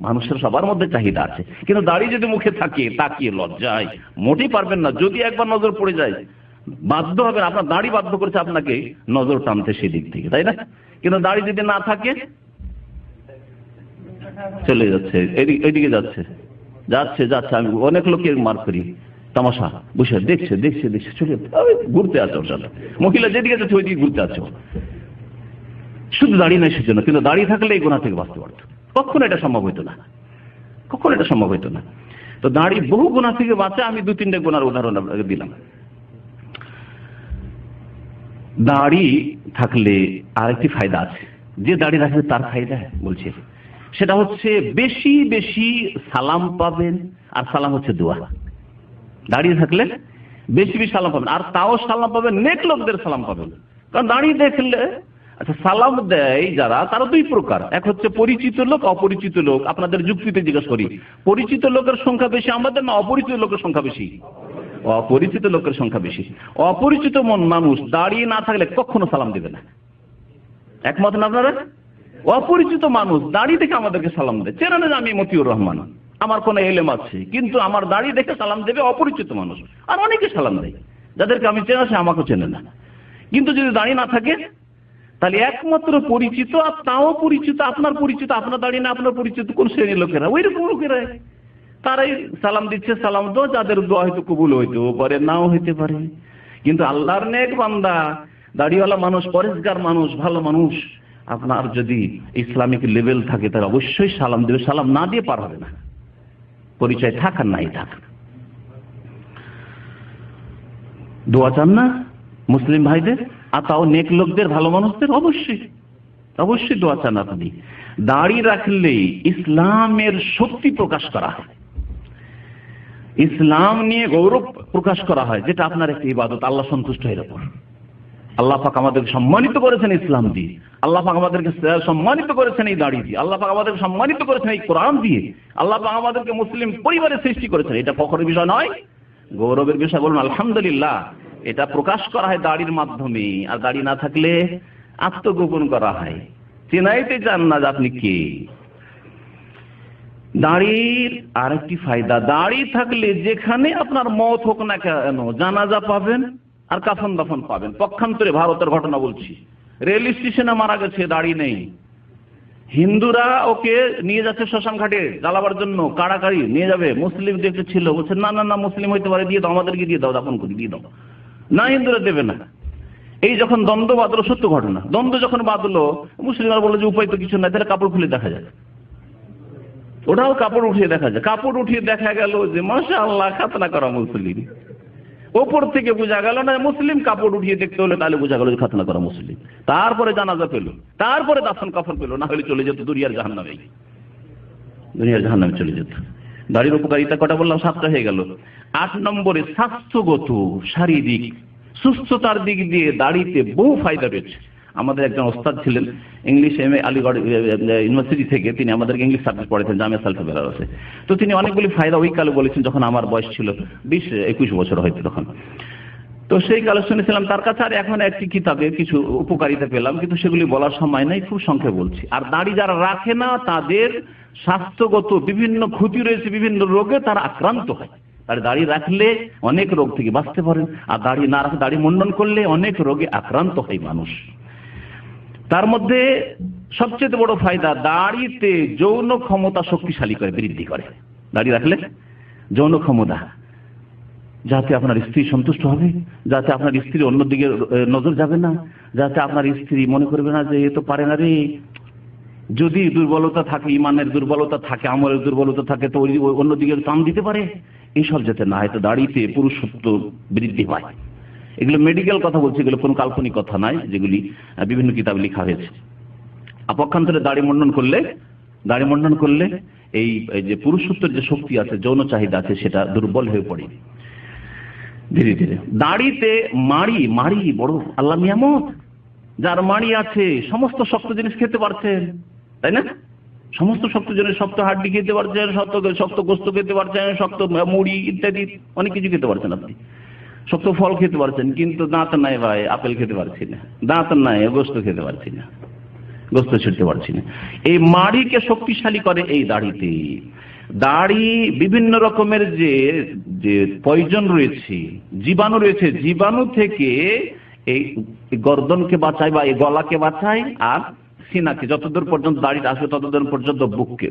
মানুষের সবার মধ্যে চাহিদা আছে, কিন্তু দাড়ি যদি মুখে থাকে, তাকিয়ে লজ্জায় মোটেই পারবেন না। যদি একবার নজর পড়ে যায়, বাধ্য হবেন, আপনার দাড়ি বাধ্য করেছে আপনাকে নজর টানতে সেদিক থেকে, তাই না? কিন্তু দাড়ি যদি না থাকে, চলে যাচ্ছে, এইদিকে যাচ্ছে যাচ্ছে যাচ্ছে। আমি অনেক লোককে মার করি, তামাশা বসে দেখছে দেখছে দেখছে, চলে ঘুরতে আছে ওর সাথে। মহিলা যেদিকে যাচ্ছে ওইদিকে ঘুরতে আছে, শুধু দাড়ি নাই সেজন্য। কিন্তু দাড়ি থাকলে এই গুনাহ থেকে বাঁচতে পারত। কখনো এটা সম্ভব হইতো না, কখনো এটা সম্ভব হইতো না। তো দাড়ি বহু গুনাহ থেকে বাঁচে। আমি 2-3টে গুনার উদাহরণ দিলাম। দাড়ি থাকলে আরেকটি ফায়দা আছে, যে দাড়ি রাখলে তার ফায়দা বলছে, সেটা হচ্ছে বেশি বেশি সালাম পাবেন। আর সালাম হচ্ছে দোয়া। দাড়ি থাকলে বেশি বেশি সালাম পাবেন, আর তাও সালাম পাবেন নেক লোকদের সালাম পাবেন। কারণ দাড়ি দেখলে, আচ্ছা, সালাম দেয় যারা, তারা 2 প্রকার। এক হচ্ছে পরিচিত লোক, অপরিচিত লোক। আপনাদের যুক্তিতে জিজ্ঞেস করি, পরিচিত লোকের সংখ্যা বেশি আমাদের না অপরিচিত লোকের সংখ্যা বেশি? অপরিচিত লোকের সংখ্যা বেশি। অপরিচিত মানুষ দাঁড়িয়ে না থাকলে কখনো সালাম দেবে না, একমত না আপনারা? অপরিচিত মানুষ দাড়ি দেখে আমাদেরকে সালাম দেয়। চেনা না, আমি মতিউর রহমান, আমার কোনো এলেম আছে, কিন্তু আমার দাড়ি দেখে সালাম দেবে অপরিচিত মানুষ। আর অনেকে সালাম দেয় যাদেরকে আমি চেনা, সে আমাকে চেনে না। কিন্তু যদি দাড়ি না থাকে, তাহলে একমাত্র পরিচিত, আর তাও পরিচিত, আপনার পরিচিত, আপনার দাড়ি না আপনার পরিচিত কোন শ্রেণীর লোকেরা, ওই রকম লোকেরা, তারাই সালাম দিচ্ছে। সালাম তো যাদের দোয়া হয়তো কবুল হইতেও পারে, নাও হইতে পারে। কিন্তু আল্লাহর নেক বান্দা, দাড়িওয়ালা মানুষ, পরেশগার মানুষ, ভালো মানুষ, আপনার যদি ইসলামিক লেভেল থাকে, তাহলে অবশ্যই সালাম দেবে। সালাম না দিয়ে পার হবে না, পরিচয় থাক আর নাই থাক। দোয়া চান না মুসলিম ভাইদের, আর তাও নেক লোকদের, ভালো মানুষদের, অবশ্যই অবশ্যই দোয়া চান আপনি। দাড়ি রাখলেই ইসলামের শক্তি প্রকাশ করা হয়, ইসলাম নিয়ে গৌরব প্রকাশ করা হয়, যেটা আপনার একটি ইবাদত, আল্লাহ সন্তুষ্ট এর উপর। আল্লাহ পাক আমাদেরকে সম্মানিত করেছেন ইসলাম দিয়ে, আল্লাহ পাক আমাদেরকে সম্মানিত করেছেন এই দাড়ি দিয়ে, আল্লাহ পাক আমাদেরকে সম্মানিত করেছেন এই কোরআন দিয়ে, আল্লাহ পাক আমাদেরকে মুসলিম পরিবারে সৃষ্টি করেছেন। এটা ফখরের বিষয় নয়, গৌরবের বিষয়। বলুন আলহামদুলিল্লাহ। এটা প্রকাশ করা হয় দাড়ির মাধ্যমে। আর দাড়ি না থাকলে আত্মগোপন করা হয়, চেনাইতে চান না যে আপনি কে। দাড়ির আরেকটি ফায়দা, দাড়ি থাকলে যেখানে আপনার মত হোক না কেন জানাজা পাবেন আর কাফন দাফন পাবেন। পক্ষান্তরে ভারতের ঘটনা বলছি, রেল স্টেশনে মারা গেছে, দাড়ি নেই, হিন্দুরা ওকে নিয়ে যাচ্ছে শ্মশান ঘাটে জ্বালাবার জন্য, কাড়াকাড়ি নিয়ে যাবে। মুসলিম দেখতে ছিল, বলছে না না না, মুসলিম হইতে পারে, দিয়ে দাও, আমাদেরকে দিয়ে দাও, দাফন করে দিয়ে দাও। না, হিন্দুরা দেবে না। এই যখন দ্বন্দ্ব বাঁধলো, সত্য ঘটনা, দ্বন্দ্ব যখন বাঁধলো, মুসলিমরা বললো যে উপায় তো কিছু নাই, তাহলে কাপড় খুলে দেখা যায়। ওটাও কাপড় উঠিয়ে দেখা যায়। কাপড় উঠিয়ে দেখা গেল যে মাশাআল্লাহ খাতনা করা মুসলিম। ওপর থেকে বোঝা গেল না মুসলিম, কাপড় উঠিয়ে দেখতে হলে তাহলে বোঝা গেল যে খাতনা করা মুসলিম। তারপরে জানাজা পেল, তারপরে দাফন কাফন পেল, না হলে চলে যেত দুনিয়ার জাহান্নামে, দুনিয়ার জাহান্নামে চলে যেত। দাড়ির উপকারিতা কটা বললাম? 7টা হয়ে গেল। 8 নম্বরে স্বাস্থ্যগত শারীরিক সুস্থতার দিক দিয়ে দাড়িতে বহু ফায়দা রয়েছে। আমাদের একজন ওস্তাদ ছিলেন ইংলিশ MA আলিগড় ইউনিভার্সিটি থেকে, তিনি আমাদেরকে ইংলিশ সাবজেক্ট পড়েছেন জামিয়া সালফা বেনারসে। তো তিনি অনেকগুলি ফায়দা ওই কালে বলেছেন, যখন আমার বয়স ছিল 20-21 বছর হয়তো তখন। তো সেই কালে শুনেছিলাম তার কাছে। আর এখন একটি কিতাবে কিছু উপকারিতা পেলাম, কিন্তু সেগুলি বলার সময় নাই, খুব সংক্ষেপে বলছি। আর দাড়ি যারা রাখে না তাদের স্বাস্থ্যগত বিভিন্ন ক্ষতি রয়েছে, বিভিন্ন রোগে তারা আক্রান্ত হয়। আর দাড়ি রাখলে অনেক রোগ থেকে বাঁচতে পারেন, আর দাড়ি না রাখলে, দাড়ি মুন্ডন করলে অনেক রোগে আক্রান্ত হয় মানুষ। তার মধ্যে সবচেয়ে বড় ফায়দা, দাড়িতে যৌন ক্ষমতা শক্তিশালী করে, বৃদ্ধি করে। দাড়ি রাখলে যৌন ক্ষমতা, যাতে আপনার স্ত্রী সন্তুষ্ট হবে, যাতে আপনার স্ত্রী অন্যদিকে নজর যাবে না, যাতে আপনার স্ত্রী মনে করবে না যে এ তো পারে না রে। যদি দুর্বলতা থাকে, ইমানের দুর্বলতা থাকে, আমলের দুর্বলতা থাকে, তো অন্যদিকে টান দিতে পারে, এইসব যাতে না হয়। তো দাড়িতে পুরুষত্ব বৃদ্ধি পায়। এগুলো মেডিকেল কথা বলছি, এগুলো কোনো কাল্পনিক কথা নয়, যেগুলি বিভিন্ন কিতাবে লেখা হয়েছে। পক্ষান্তরে দাড়ি মুন্ডন করলে এই যে পুরুষত্বের যে শক্তি আছে, যৌন চাহিদা আছে, সেটা দুর্বল হয়ে পড়ে ধীরে ধীরে। দাড়িতে মাড়ি বড় আল্লাহ নিয়ামত। যার মাড়ি আছে সমস্ত শক্ত জিনিস খেতে পারছেন, তাই না? সমস্ত শক্ত জিনিস, শক্ত হাড্ডি খেতে পারছেন, শক্ত গোস্ত খেতে পারছেন, শক্ত মুড়ি ইত্যাদি অনেক কিছু খেতে পারছেন আপনি, শক্ত ফল খেতে পারছেন। কিন্তু দাঁত নাই ভাই, আপেল খেতে পারছি না, দাঁত নাই, গোস্ত খেতে পারছি না, গোস্ত ছিঁড়তে পারছি না। এই মাড়িকে শক্তিশালী করে এই দাড়িতে। দাড়ি বিভিন্ন রকমের যে পয়জন রয়েছে, জীবাণু রয়েছে, জীবাণু থেকে এই গর্দনকে বাঁচায় বা এই গলাকে বাঁচায়, আর সিনাকে, যতদূর পর্যন্ত দাড়ি আসে ততদূর পর্যন্ত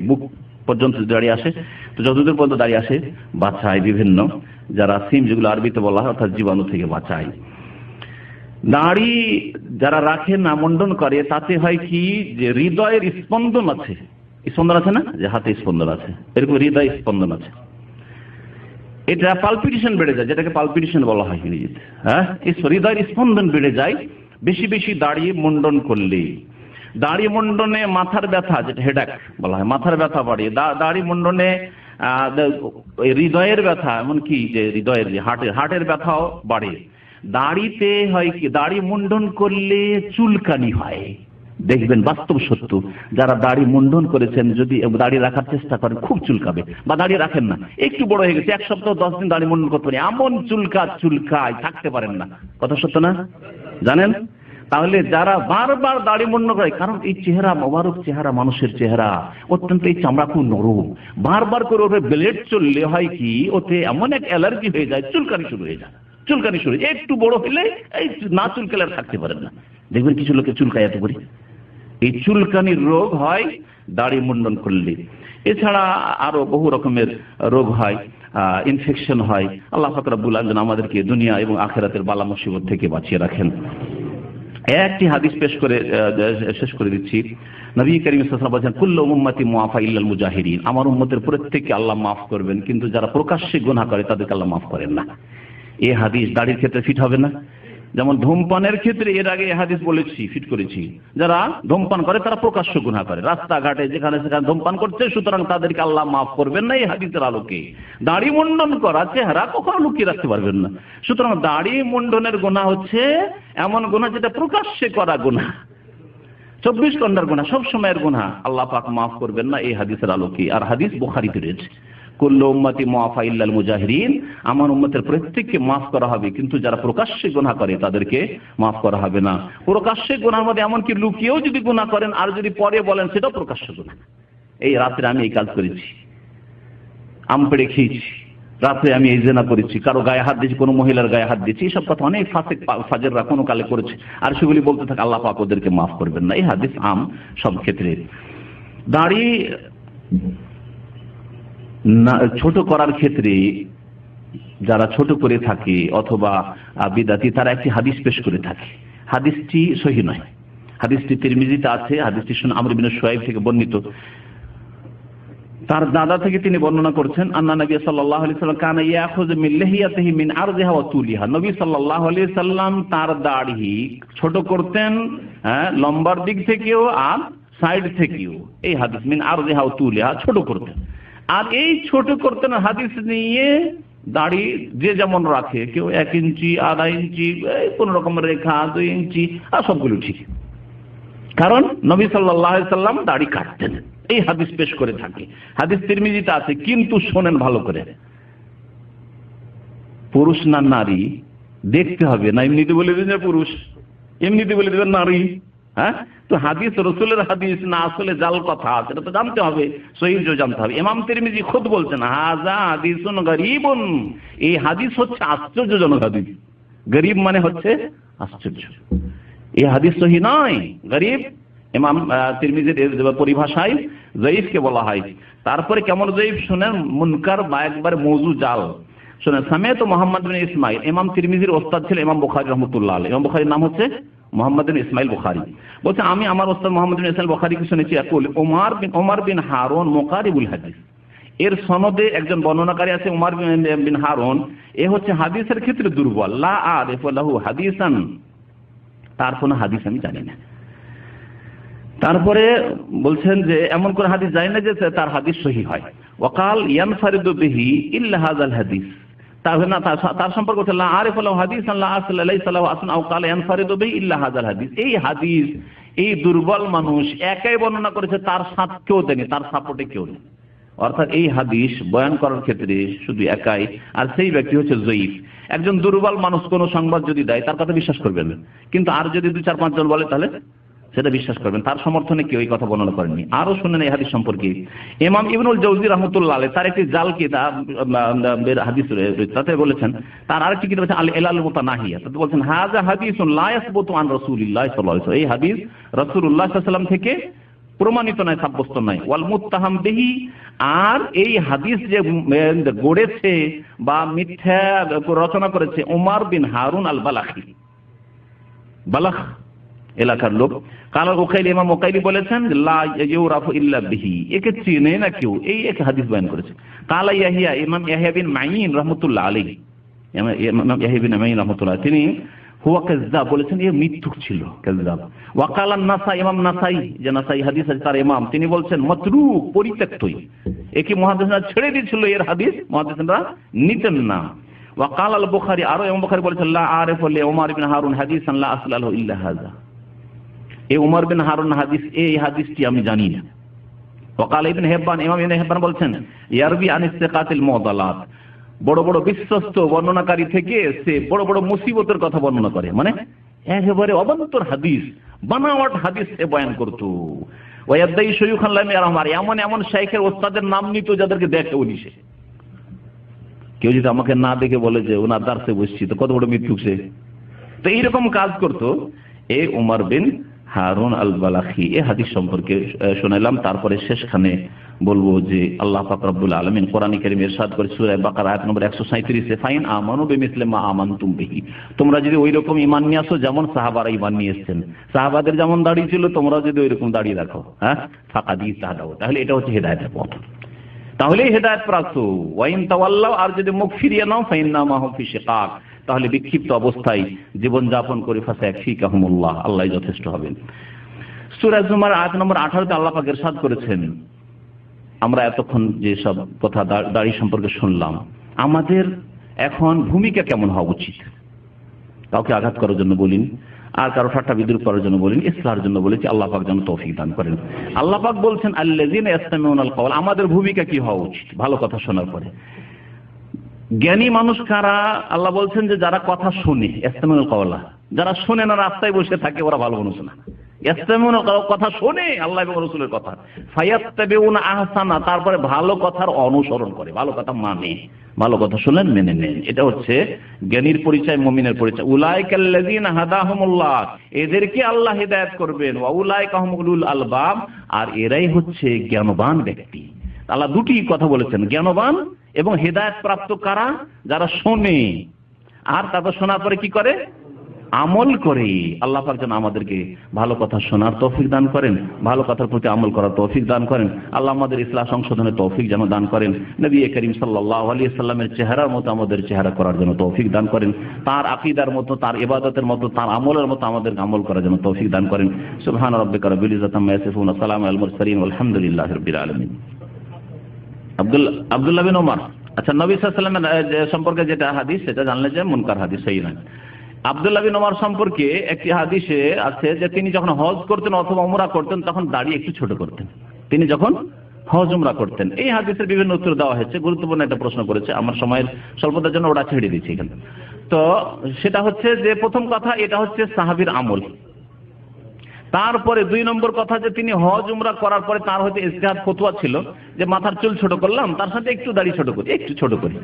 বুক পর্যন্ত দাড়ি আসে, তো যতদূর পর্যন্ত দাড়ি আসে বাঁচায় বিভিন্ন যারা সিম, যেগুলো আরবিতে বলা হয়, অর্থাৎ জীবাণু থেকে বাঁচায়। দাড়ি যারা রাখে না, মুন্ডন করে, তাতে হয় কি যে হৃদয়ের স্পন্দন আছে, স্পন্দন আছে না, যে হাতে স্পন্দন আছে, এরকম হৃদয় স্পন্দন আছে, এটা পালপিটেশন বেড়ে যায়, যেটাকে পালপিটেশন বলা হয় ইংরেজিতে। হ্যাঁ, হৃদয়ের স্পন্দন বেড়ে যায় বেশি বেশি দাড়ি মুন্ডন করলে। দাড়ি মুন্ডনে মাথার ব্যথা, যেটা হেডেক বলা হয়, মাথার ব্যথা বাড়ে। দাড়ি মুন্ডনে হৃদয়ের ব্যথা, এমনকি যে হৃদয়ের যে হার্টের ব্যথাও বাড়ে। দাড়িতে হয় কি, দাড়ি মুন্ডন করলে চুলকানি হয়। দেখবেন বাস্তব সত্য, যারা দাড়ি মুন্ডন করেছেন যদি দাড়ি রাখার চেষ্টা করেন খুব চুলকাবে, বা দাড়ি রাখেন না, একটু বড় হয়ে গেছে, 1 সপ্তাহ 10 দিন দাড়ি মুন্ডন করতে পারেন, এমন চুলকায় থাকতে পারেন না। কথা সত্য না? জানেন? তাহলে যারা বারবার দাড়ি মুন্ডন করে, কারণ এই চেহারা, মোবারক চেহারা, মানুষের চেহারা অত্যন্ত, এই চামড়া খুব নরম, বারবার করে ওর ব্লেড চললে হয় কি, ওতে এমন এক অ্যালার্জি হয়ে যায়, চুলকানি শুরু হয়ে যায়। একটু বড় হলে এই না চুলকালে আর থাকতে পারেন না। দেখবেন কিছু লোকে চুলকায় এত করে, এই চুলকানির রোগ হয় দাড়ি মুন্ডন করলে। এছাড়া আরো বহু রকমের রোগ হয়, ইনফেকশন হয়। আল্লাহ পাক রব্বুল আলামিন আমাদেরকে দুনিয়া এবং আখিরাতের বালা মুসিবত থেকে বাঁচিয়ে রাখেন। একটি হাদিস পেশ করে শেষ করে দিচ্ছি। নবী করিম সাল্লাল্লাহু আলাইহি ওয়াসাল্লাম বলেছেন, কুল্লু উম্মতি মুআফা ইল্লাল মুজাহিরিন। আমার উম্মতের প্রত্যেককে আল্লাহ মাফ করবেন, কিন্তু যারা প্রকাশ্যে গুনাহ করে তাদেরকে আল্লাহ মাফ করেন না। এই হাদিস দাড়ির ক্ষেত্রে ফিট হবে না। যেমন ধূমপানের ক্ষেত্রে এর আগে এই হাদিস বলেছি, ফিট করেছি। যারা ধূমপান করে তারা প্রকাশ্য গুনাহ করে, রাস্তাঘাটে যেখানে সেখানে ধূমপান করছে, সুতরাং তাদেরকে আল্লাহ মাফ করবেন না এই হাদিসের আলোকে। দাড়ি মুন্ডন করা, চেহারা কখনো লুকিয়ে রাখতে পারবেন না। সুতরাং দাড়ি মুন্ডনের গুনাহ হচ্ছে এমন গুনাহ যেটা প্রকাশ্যে করা গুনাহ, 24 ঘন্টার গুনাহ, সব সময়ের গুনাহ, আল্লাহ পাক মাফ করবেন না এই হাদিসের আলোকে। আর হাদিস বুখারীতে রয়েছে। কুল্লু উম্মতি মুআফা ইল্লাল মুজাহিরিন, আমার উম্মতের প্রত্যেককে মাফ করা হবে, কিন্তু যারা প্রকাশ্যে গুনাহ করে তাদেরকে মাফ করা হবে না। প্রকাশ্যে গুনাহের মধ্যে এমনকি লুকিয়েও যদি গুনাহ করেন আর যদি পরে বলেন সেটাও প্রকাশ্য গুনাহ। এই রাত্রে আমি এই কাজ করেছি, আম পেড়ে খেয়েছি, রাত্রে আমি এই জেনা করেছি, কারো গায়ে হাত দিয়েছি, কোনো মহিলার গায়ে হাত দিয়েছি, এইসব কথা অনেক ফাসিক ফাজেররা কোনো কালে করেছে, আর সেগুলি বলতে থাকে আল্লাহ পাক ওদেরকে মাফ করবেন না। এই হাদিস আম সব ক্ষেত্রে। দাড়ি ছোট করার ক্ষেত্রে যারা ছোট করে থাকে অথবা বিদাতি, তারা একটি হাদিস পেশ করে থাকে। হাদিসটি সহিহ নয়, হাদিসটি তিরমিজিতে আছে। হাদিসটি আমর ইবনে শুআইব থেকে বর্ণিত, তার দাদা থেকে তিনি বর্ণনা করছেন, আন্না নবী সাল্লাল্লাহু আলাইহি সাল্লাম কানা ইয়াখুযু মিন লিহিয়াতিহি মিন আরজিহা ওয়া তুলিহা। নবী সাল্লাল্লাহু আলাইহি সাল্লাম তার দাড়ি ছোট করতেন, লম্বার দিক থেকেও আর সাইড থেকেও। এই হাদিস মিন আরজিহা ওয়া তুলিহা, ছোট করতেন। আর এই ছোট করতেন হাদিস নিয়ে দাড়ি যে যেমন রাখে, কেউ 1 ইঞ্চি, আধা ইঞ্চি, কোন রকমের রেখা, 2 ইঞ্চি, আর সবগুলো ঠিক, কারণ নবী সাল্লাল্লাহু আলাইহি সাল্লাম দাড়ি কাটতেন। এই হাদিস পেশ করে থাকে, হাদিস তিরমিজিতে আছে। কিন্তু শোনেন ভালো করে, পুরুষ না নারী দেখতে হবে না, এমনিতে বলে দেবেন পুরুষ, এমনিতে বলে দেবেন নারী। হ্যাঁ, তো হাদিস রাসূলের হাদিস না আসলে জাল কথা, সেটা তো জানতে হবে, সহিহ জানতে হবে। ইমাম তিরমিজি খুদ বলছেন হাযা হাদিসুন গরীবুন, এই হাদিস হচ্ছে আশ্চর্যজনক হাদিস। গরীব মানে হচ্ছে আশ্চর্য, এই হাদিস সহিহ নয়, গরীব। ইমাম তিরমিজির পরিভাষায় যঈফকে বলা হয়। তারপরে কেমন যঈফ শুনেন, মুনকার বা একবারে মওযু জাল শুনেন। সামিআতু মুহাম্মদ বিন ইসমাঈল, ইমাম তিরমিজির ওস্তাদ ছিলেন ইমাম বুখারী রাহমাতুল্লাহ আলাইহি। ইমাম বুখারীর নাম হচ্ছে মুহাম্মদ বিন ইসমাঈল বুখারী। বলছে আমি আমার ওস্তাদ মুহাম্মদ বিন ইসমাঈল বুখারীকে শুনেছি ইয়াকুল ওমর বিন হারুন মুকারিবুল হাদিস। এর সনদে একজন বর্ণনাকারী আছে ওমর বিন হারুন, এ হচ্ছে হাদিসের ক্ষেত্রে দুর্বল। লা আরিফু লাহু হাদিসান, তার কোনো হাদিস আমি জানি না। তারপরে বলছেন যে এমন কোন হাদিস জানি না যে তার হাদিস সহিহ হয়। ওয়াকাল ইয়ানফারিদু বিহি ইল্লা হাযাল হাদিস, তার সম্পর্কে বলছেন লা আরিফু লাহু হাদিসান লা আসলা লাইসা লাহু আসন আও কাল ইয়ানফারিদু বিহি ইল্লা হাযাল হাদিস। এই হাদিস এই দুর্বল মানুষ একাই বর্ণনা করেছে, তার সাথে কেউ দেয়নি, তার সাপোর্টে কেউ নেই। অর্থাৎ এই হাদিস বয়ান করার ক্ষেত্রে শুধু একাই, আর সেই ব্যক্তি হচ্ছে যঈফ। একজন দুর্বল মানুষ কোন সংবাদ যদি দেয় তার কথা বিশ্বাস করবেন, কিন্তু আর যদি 2-4-5 জন বলে তাহলে সেটা বিশ্বাস করবেন। তার সমর্থনে কেউ এই কথা বর্ণনা করেননি। আরো শুনেন এই হাদিস সম্পর্কে ইমাম ইবনুল জাওজি রাহমাতুল্লাহ আলাইহি তার একটি জাল কিতাব হাদিস রয়েছে, তাতে বলেছেন, তার আরেকটি কিতাব আছে আল ইলাল মুতানাহিয়া, তাতে বলছেন হাযা হাদিসুন লা ইয়াসবুতু আন রাসূলিল্লাহ সাল্লাল্লাহু আলাইহি ওয়াসাল্লাম। এই হাদিস রাসূলুল্লাহ সাল্লাল্লাহু আলাইহি ওয়াসাল্লাম থেকে প্রমাণিত নয়, সাব্যস্ত নয়। ওয়াল মুত্তাহাম বিহি, আর এই হাদিস যে গড়েছে বা মিথ্যা রচনা করেছে ওমর বিন হারুন আল বালাখি, বালাখ এলাকার লোক। কাল উকাইলি, ইমাম উকাইলি বলেছেন লা ইউরাফু ইল্লা বিহি, একে চিনে না কেউ, এই এক হাদিস বয়ান করেছে। কাল ইয়াহিয়া, ইমাম ইয়াহিয়া বিন মাইন রাহমাতুল্লাহ আলাইহি, ইমাম ইয়াহিয়া বিন মাইন রাহমাতুল্লাহ, তিনি হুয়া কাযযাব বলেছেন, এ মিথ্যুক ছিল, কাযযাব। ওয়াকাল আন-নাসাই, ইমাম নাসাই, যে নাসাই হাদিস আছে তার ইমাম, তিনি বলছেন মাতরুক, পরিত্যক্তই, একে মুহাদ্দিসরা ছেড়ে দিয়েছিল, এর হাদিস মুহাদ্দিসরা নিতেন না। ওয়াকাল আল বুখারী, আর ইমাম বুখারী বলেছেন লা আরিফু লি ওমর বিন হারুন হাদিসান লা আসলা লাহু ইল্লা হাযা, এই ওমর বিন হারুন হাদিস, এই হাদিসটি আমি জানি না। ওয়াকাল ইবনে হিব্বান, ইমাম ইবনে হিব্বান বলছেন ইয়ারবি আন ইসতিকাতিল মুদালাত, বড় বড় বিশ্বস্ত বর্ণনাকারী থেকে সে বড় বড় মুসিবতের কথা বর্ণনা করে, মানে একেবারে অবান্তর হাদিস, বানাওয়াট হাদিস সে বয়ান করতো। ওয়ায়াদাই শাইখুন লাম ইয়ারহাম, এমন এমন শাইখের ওস্তাদের নাম নিত যাদেরকে দেখে উনি সে। কেউ যদি আমাকে না দেখে বলে যে ওনার দার্সে বসছি, তো কত বড় মিথ্যুক সে। তো এইরকম কাজ করতো এই ওমর বিন হারুন আল বালাখি। এই হাদিস সম্পর্কে শোনালাম। তারপরে শেষখানে বলবো যে আল্লাহ পাক রব্বুল আলামিন কোরআনে কারীমে ইরশাদ করে সূরা বাকারা আয়াত নম্বর 137-এ, ফাইন আমানু বিমিসলি মা আমানতুম বিহি, তোমরা যদি ওইরকম ঈমান নিয়ে আসো যেমন সাহাবারা ঈমান নিয়ে এসেছেন, সাহাবাদের যেমন দাড়ি ছিল তোমরা যদি ওইরকম দাড়ি রাখো, হ্যাঁ, ফাকাদি তাহাদাও, তাহলে এটা হচ্ছে হেদায়েতের পথ, তাহলেই হেদায়েত প্রাপ্ত। ওয়াইন তাওয়াল্লাও, আর যদি মুখ ফিরিয়ে নাও, ফাইন্নামা হুম ফি শিকাক, তাহলে বিক্ষিপ্ত অবস্থায় জীবন যাপন করে ফাসায়াকফিকাহুমুল্লাহ, আল্লাহ যথেষ্ট হবেন। সূরা জুমার আয়াত নম্বর 18-তে আল্লাহ পাক ইরশাদ করেছেন, আমরা এতক্ষণ যে সব কথা দাড়ি সম্পর্কে শুনলাম, আমাদের এখন ভূমিকা কেমন হওয়া উচিত? কাউকে আঘাত করার জন্য বলিনি, আর কারো ঠাট্টা বিদ্রুপ করার জন্য বলিনি, ইসলাহের জন্য বলেছি। আল্লাহ পাক যেন তৌফিক দান করেন। আল্লাহ পাক বলছেন আল্লাযীনা ইয়াসতামিউনাল কওল, আমাদের ভূমিকা কি হওয়া উচিত ভালো কথা শোনার পরে। জ্ঞানী মানুষ কারা? আল্লাহ বলছেন যে যারা কথা শুনে, ইয়াসতামিউনাল কওলা, যারা শুনে না রাস্তায় বসে থাকে ওরা ভালো মানুষ না। ইয়াসতামিউনা কথা শোনে আল্লাহ এবং রাসূলের কথা, ফায়াত্তাবিউনা আহসানা, তারপরে ভালো কথার অনুসরণ করে, ভালো কথা মানে, ভালো কথা শুনলেন মেনে নেন। এটা হচ্ছে জ্ঞানীর পরিচয়, মুমিনের পরিচয়। উলাইকাল্লাযীনা হাদাহুমুল্লাহ, এদেরকে আল্লাহ হিদায়াত করবেন। ওয়া উলাইকা হুমুল উলুল আলবাব, আর এরাই হচ্ছে জ্ঞানবান ব্যক্তি। আল্লাহ দুটি কথা বলেছেন, জ্ঞানবান এবং হিদায়াত প্রাপ্ত কারা? যারা শোনে আর তারপর শোনার পরে কি করে? আমল করে। আল্লাহ পাক যেন আমাদেরকে ভালো কথা শোনার তৌফিক দান করেন, ভালো কথার প্রতি আমল করার তৌফিক দান করেন। আল্লাহ আমাদের ইসলাহ সংশোধনের তৌফিক যেন দান করেন। নবী করিম সাল্লাল্লাহু আলাইহি সাল্লামের চেহারার মতো আমাদের চেহারা করার জন্য তৌফিক দান করেন। তার আকীদার মতো, তার ইবাদতের মতো, তার আমলের মতো আমাদের আমল করার জন্য তৌফিক দান করেন। সুবহান রাব্বিকা রাব্বিল ইজ্জাতি আম্মা ইয়াসিফুন, ওয়া সালামুন আলাল মুরসালিন, ওয়ালহামদুলিল্লাহি রাব্বিল আলামিন। আব্দুল্লাহ বিন ওমর, আচ্ছা, নবী সাল্লাল্লাহু আলাইহি ওয়াসাল্লামের সম্পর্কে যেটা হাদিস, সেটা জানলে যে মুনকার হাদিস, সহিহ নয়। আব্দুল্লাহ বিন ওমর সম্পর্কে একটি হাদিসে আছে যে তিনি যখন হজ করতেন অথবা উমরা করতেন তখন দাড়ি একটু ছোট করতেন। তিনি যখন হজ উমরা করতেন। এই হাদিসের বিভিন্ন উত্তর দেওয়া হয়েছে। গুরুত্বপূর্ণ একটা প্রশ্ন করেছে, আমার সময়ের স্বল্পতার জন্য ওটা ছেড়ে দিচ্ছি এখানে। তো সেটা হচ্ছে যে প্রথম কথা, এটা হচ্ছে সাহাবীর আমল। তারপরে 2 নম্বর কথা যে তিনি হজ উমরা করার পরে তার হয়তো ইজতিহাদ ফতোয়া ছিল যে মাথার চুল ছোট করলাম, তার সাথে একটু দাড়ি ছোট করি, একটু ছোট করি,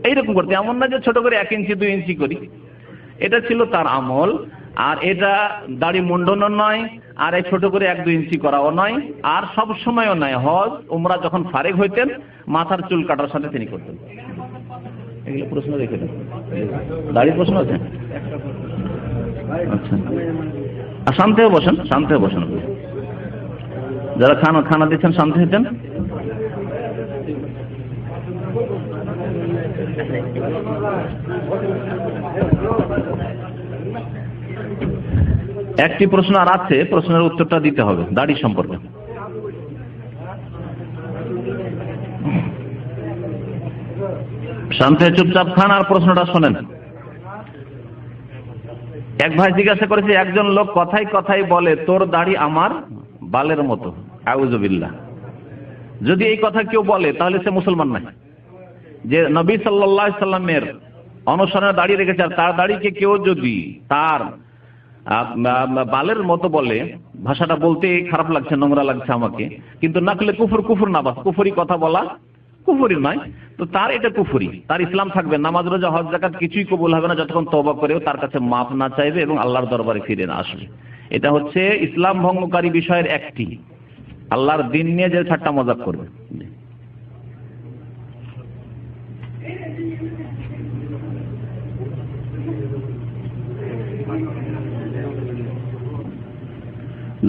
এইরকম করতে, এমন না যে ছোট করে 1 ইঞ্চি 2 ইঞ্চি করি। এটা ছিল তার আমল। আর এটা দাড়ি মুন্ডনও নয়, আর এই ছোট করে 1-2 ইঞ্চি করাও নয়, আর সব সময়ও নয়। হজ উমরা যখন ফারেক হইতেন মাথার চুল কাটার সাথে তিনি করতেন। এগুলো প্রশ্ন রেখে দেন, দাড়ি প্রশ্ন আছে? আচ্ছা, আর শান্ত হয়ে বসেন, শান্ত হয়ে বসেন। যারা খানা দিচ্ছেন শান্ত হইতেন। একটি প্রশ্ন আর আছে, প্রশ্নের উত্তরটা দিতে হবে দাড়ি সম্পর্কে। শান্তে চুপচাপ খান আর প্রশ্নটা শোনেন। এক ভাই জিজ্ঞাসা করেছে, একজন লোক কথাই কথাই বলে তোর দাড়ি আমার বালের মতো, আউযুবিল্লাহ। যদি এই কথা কেউ বলে তাহলে সে মুসলমান নাই। যে নবী সাল্লাল্লাহু আলাইহি সাল্লামের অনুসরণে দাড়ি রেখেছে, আর তার দাড়িকে কেউ যদি তার বালের মতো বলে, ভাষাটা বলতে খারাপ লাগছে, নোংরা লাগছে আমাকে, কিন্তু না করলে কুফর না, বাস কুফরি কথা বলা কুফরি নয়, তো তার এটা কুফরি, তার ইসলাম থাকবে। নামাজ রোজা হজ যাকাত কিছুই কবুল হবে না যতক্ষণ তওবা করেও তার কাছে মাফ না চাইবে এবং আল্লাহর দরবারে ফিরে না আসবে। এটা হচ্ছে ইসলাম ভঙ্গকারী বিষয়ের একটি, আল্লাহর দিন নিয়ে যে ঠাট্টা মজাক করবে।